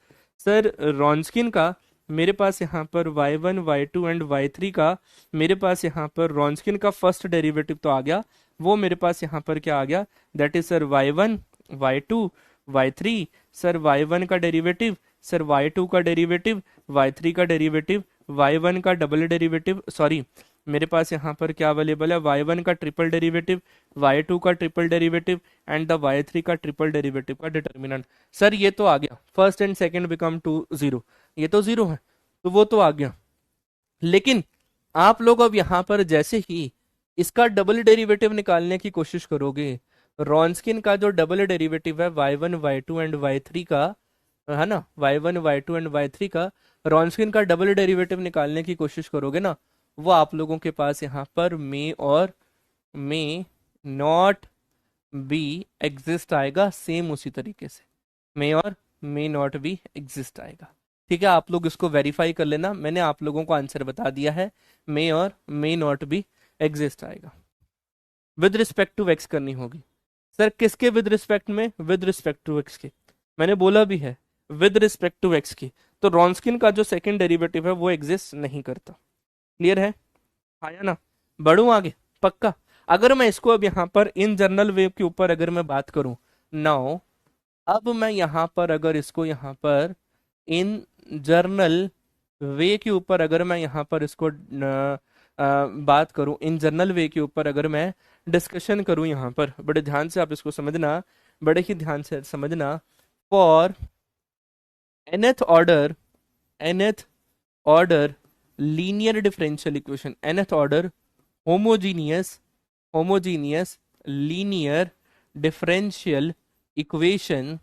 सर, रॉन्स्किन का मेरे पास यहाँ पर y1 y2 एंड y3 का मेरे पास यहाँ पर रॉन्स्किन का फर्स्ट डेरिवेटिव तो आ गया, वो मेरे पास यहाँ पर क्या आ गया, that is sir y1 y2 y3, sir y1 का डेरिवेटिव, सर y2 का डेरिवेटिव, y3 का डेरिवेटिव, y1 का डबल डेरिवेटिव, सॉरी मेरे पास यहाँ पर क्या अवेलेबल है, y1 का ट्रिपल डेरिवेटिव, y2 का triple derivative and the y3 का ट्रिपल डेरिवेटिव का डिटर्मिनेंट। सर ये तो आ गया, first and second become to zero, ये तो जीरो है, तो वो तो आ गया, लेकिन आप लोग अब यहाँ पर जैसे ही इसका डबल डेरिवेटिव निकालने की कोशिश करोगे, रॉन्स्किन का जो डबल डेरिवेटिव है y1 y2 एंड y3 का, है ना, y1 y2 एंड y3 का रॉन्स्किन का डबल डेरिवेटिव निकालने की कोशिश करोगे ना, वो आप लोगों के पास यहाँ पर मे और मे नॉट बी एग्जिस्ट आएगा, सेम उसी तरीके से मे और मे नॉट बी एग्जिस्ट आएगा। ठीक है, आप लोग इसको वेरीफाई कर लेना, मैंने आप लोगों को आंसर बता दिया है, मे और मे नॉट बी एग्जिस्ट आएगा। विद रिस्पेक्ट टू एक्स करनी होगी सर, किसके विद रिस्पेक्ट में, विद रिस्पेक्ट टू एक्स के, मैंने बोला भी है विद रिस्पेक्ट टू एक्स की, तो रॉन्स्किन का जो सेकंड डेरिवेटिव है वो एग्जिस्ट नहीं करता, क्लियर है, आया ना। बढ़ू आगे पक्का, अगर मैं इसको अब यहाँ पर इन जनरल वेव के ऊपर अगर मैं बात करूं नाउ, अब मैं यहाँ पर अगर इसको यहाँ पर इन जर्नल वे के ऊपर अगर मैं यहाँ पर इसको बात करूं, इन जनरल वे के ऊपर अगर मैं डिस्कशन करूं यहाँ पर, बड़े ध्यान से आप इसको समझना, बड़े ही ध्यान से समझना। For nth order, nth order linear differential equation, nth order homogeneous, homogeneous linear differential equation,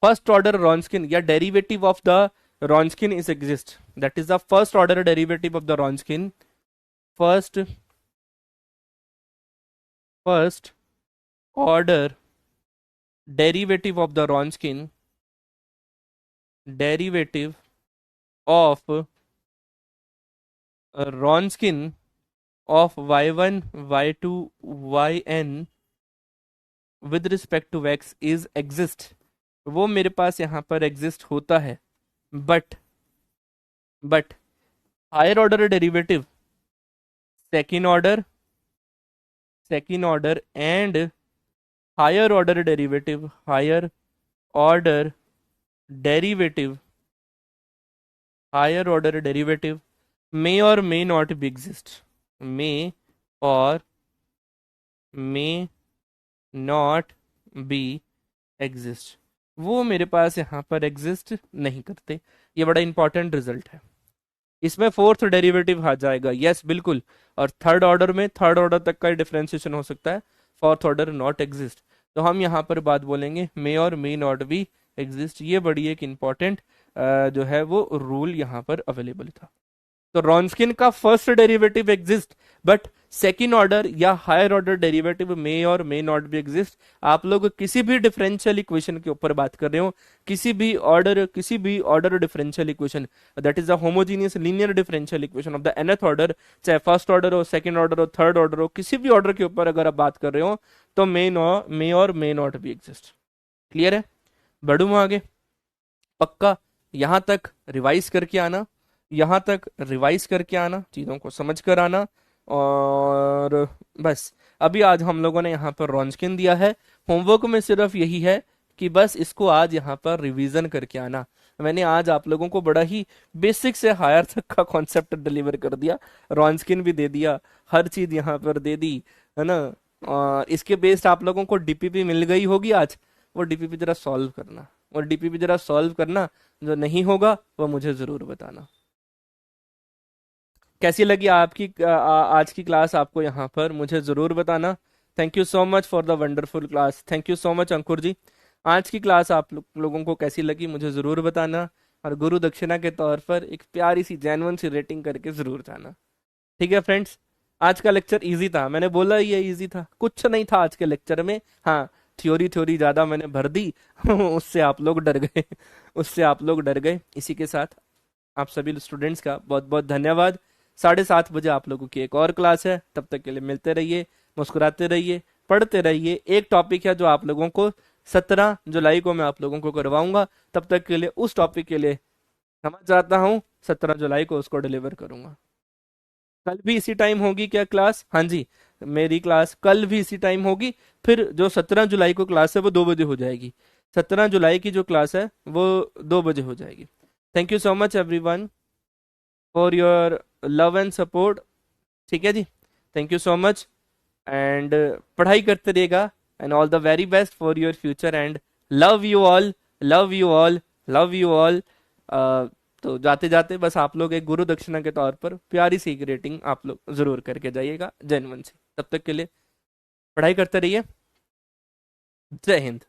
first order Wronskian या derivative of the Wronskian is exist, that is the first order derivative of the Wronskian, first order derivative of the Wronskian, derivative of Wronskian of y1 y2 yn with respect to x is exist, वो मेरे पास यहाँ पर exist होता है। But higher order derivative, second order and higher order derivative, higher order derivative, higher order derivative may or may not be exist, may or may not be exist, वो मेरे पास यहाँ पर एग्जिस्ट नहीं करते। ये बड़ा इंपॉर्टेंट रिजल्ट है। इसमें फोर्थ डेरिवेटिव आ जाएगा, यस बिल्कुल, और थर्ड ऑर्डर में थर्ड ऑर्डर तक का डिफरेंशिएशन हो सकता है, फोर्थ ऑर्डर नॉट एग्जिस्ट। तो हम यहाँ पर बात बोलेंगे मे और मे नॉट बी एग्जिस्ट। ये बड़ी एक इंपॉर्टेंट जो है वो रूल यहाँ पर अवेलेबल था। तो रॉन्स्किन का first derivative exist, but second order या हायर ऑर्डर डेरिवेटिव मे और मे नॉट भी एग्जिस्ट। आप लोग किसी भी डिफरेंशियल इक्वेशन के ऊपर बात कर रहे हो, किसी भी order differential equation, that is the homogeneous linear differential equation of the nth order, चाहे फर्स्ट ऑर्डर हो, सेकेंड ऑर्डर हो, थर्ड ऑर्डर हो, किसी भी ऑर्डर के ऊपर अगर आप बात कर रहे हो तो मे और मे नॉट भी एग्जिस्ट। क्लियर है? बढ़ू आगे, पक्का यहां तक रिवाइज करके आना, यहां तक रिवाइज करके आना, चीजों को समझ कर आना। और बस अभी आज हम लोगों ने यहाँ पर रॉन्स्किन दिया है, होमवर्क में सिर्फ यही है कि बस इसको आज यहाँ पर रिवीजन करके आना। मैंने आज आप लोगों को बड़ा ही बेसिक से हायर तक का कॉन्सेप्ट डिलीवर कर दिया, रॉन्स्किन भी दे दिया, हर चीज यहाँ पर दे दी, है ना। और इसके बेस्ड आप लोगों को डीपीपी मिल गई होगी आज, वो डीपीपी जरा सॉल्व करना, और डीपीपी जरा सॉल्व करना, जो नहीं होगा वो मुझे जरूर बताना। कैसी लगी आपकी आज की क्लास आपको यहाँ पर, मुझे ज़रूर बताना। Thank you so much for the wonderful class, thank you so much Ankur ji. आज की क्लास आप लोगों को कैसी लगी मुझे ज़रूर बताना, और गुरु दक्षिणा के तौर पर एक प्यारी सी जेन्युइन सी रेटिंग करके ज़रूर जाना। ठीक है फ्रेंड्स, आज का लेक्चर इजी था, मैंने बोला ये इजी था, कुछ नहीं था आज के लेक्चर में। हाँ, थ्योरी ज़्यादा मैंने भर दी उससे आप लोग डर गए उससे आप लोग डर गए। इसी के साथ आप सभी स्टूडेंट्स का बहुत बहुत धन्यवाद। 7:30 बजे आप लोगों की एक और क्लास है, तब तक के लिए मिलते रहिए, मुस्कुराते रहिए, पढ़ते रहिए। एक टॉपिक है जो आप लोगों को 17 जुलाई को मैं आप लोगों को करवाऊंगा, तब तक के लिए उस टॉपिक के लिए समझ जाता हूँ, 17 जुलाई को उसको डिलीवर करूंगा। कल भी इसी टाइम होगी क्या क्लास? हाँ जी, मेरी क्लास कल भी इसी टाइम होगी। फिर जो 17 जुलाई को क्लास है वो 2 बजे हो जाएगी। 17 जुलाई की जो क्लास है वो 2 बजे हो जाएगी। Thank you so much everyone for your love and support. ठीक है जी, thank you so much, and पढ़ाई करते रहिएगा, and all the very best for your future, and love you all, love you all, love you all. तो जाते जाते बस आप लोग एक गुरु दक्षिणा के तौर पर प्यारी सी रेटिंग आप लोग जरूर करके जाइएगा जेन्युइन से। तब तक के लिए पढ़ाई करते रहिए। जय हिंद।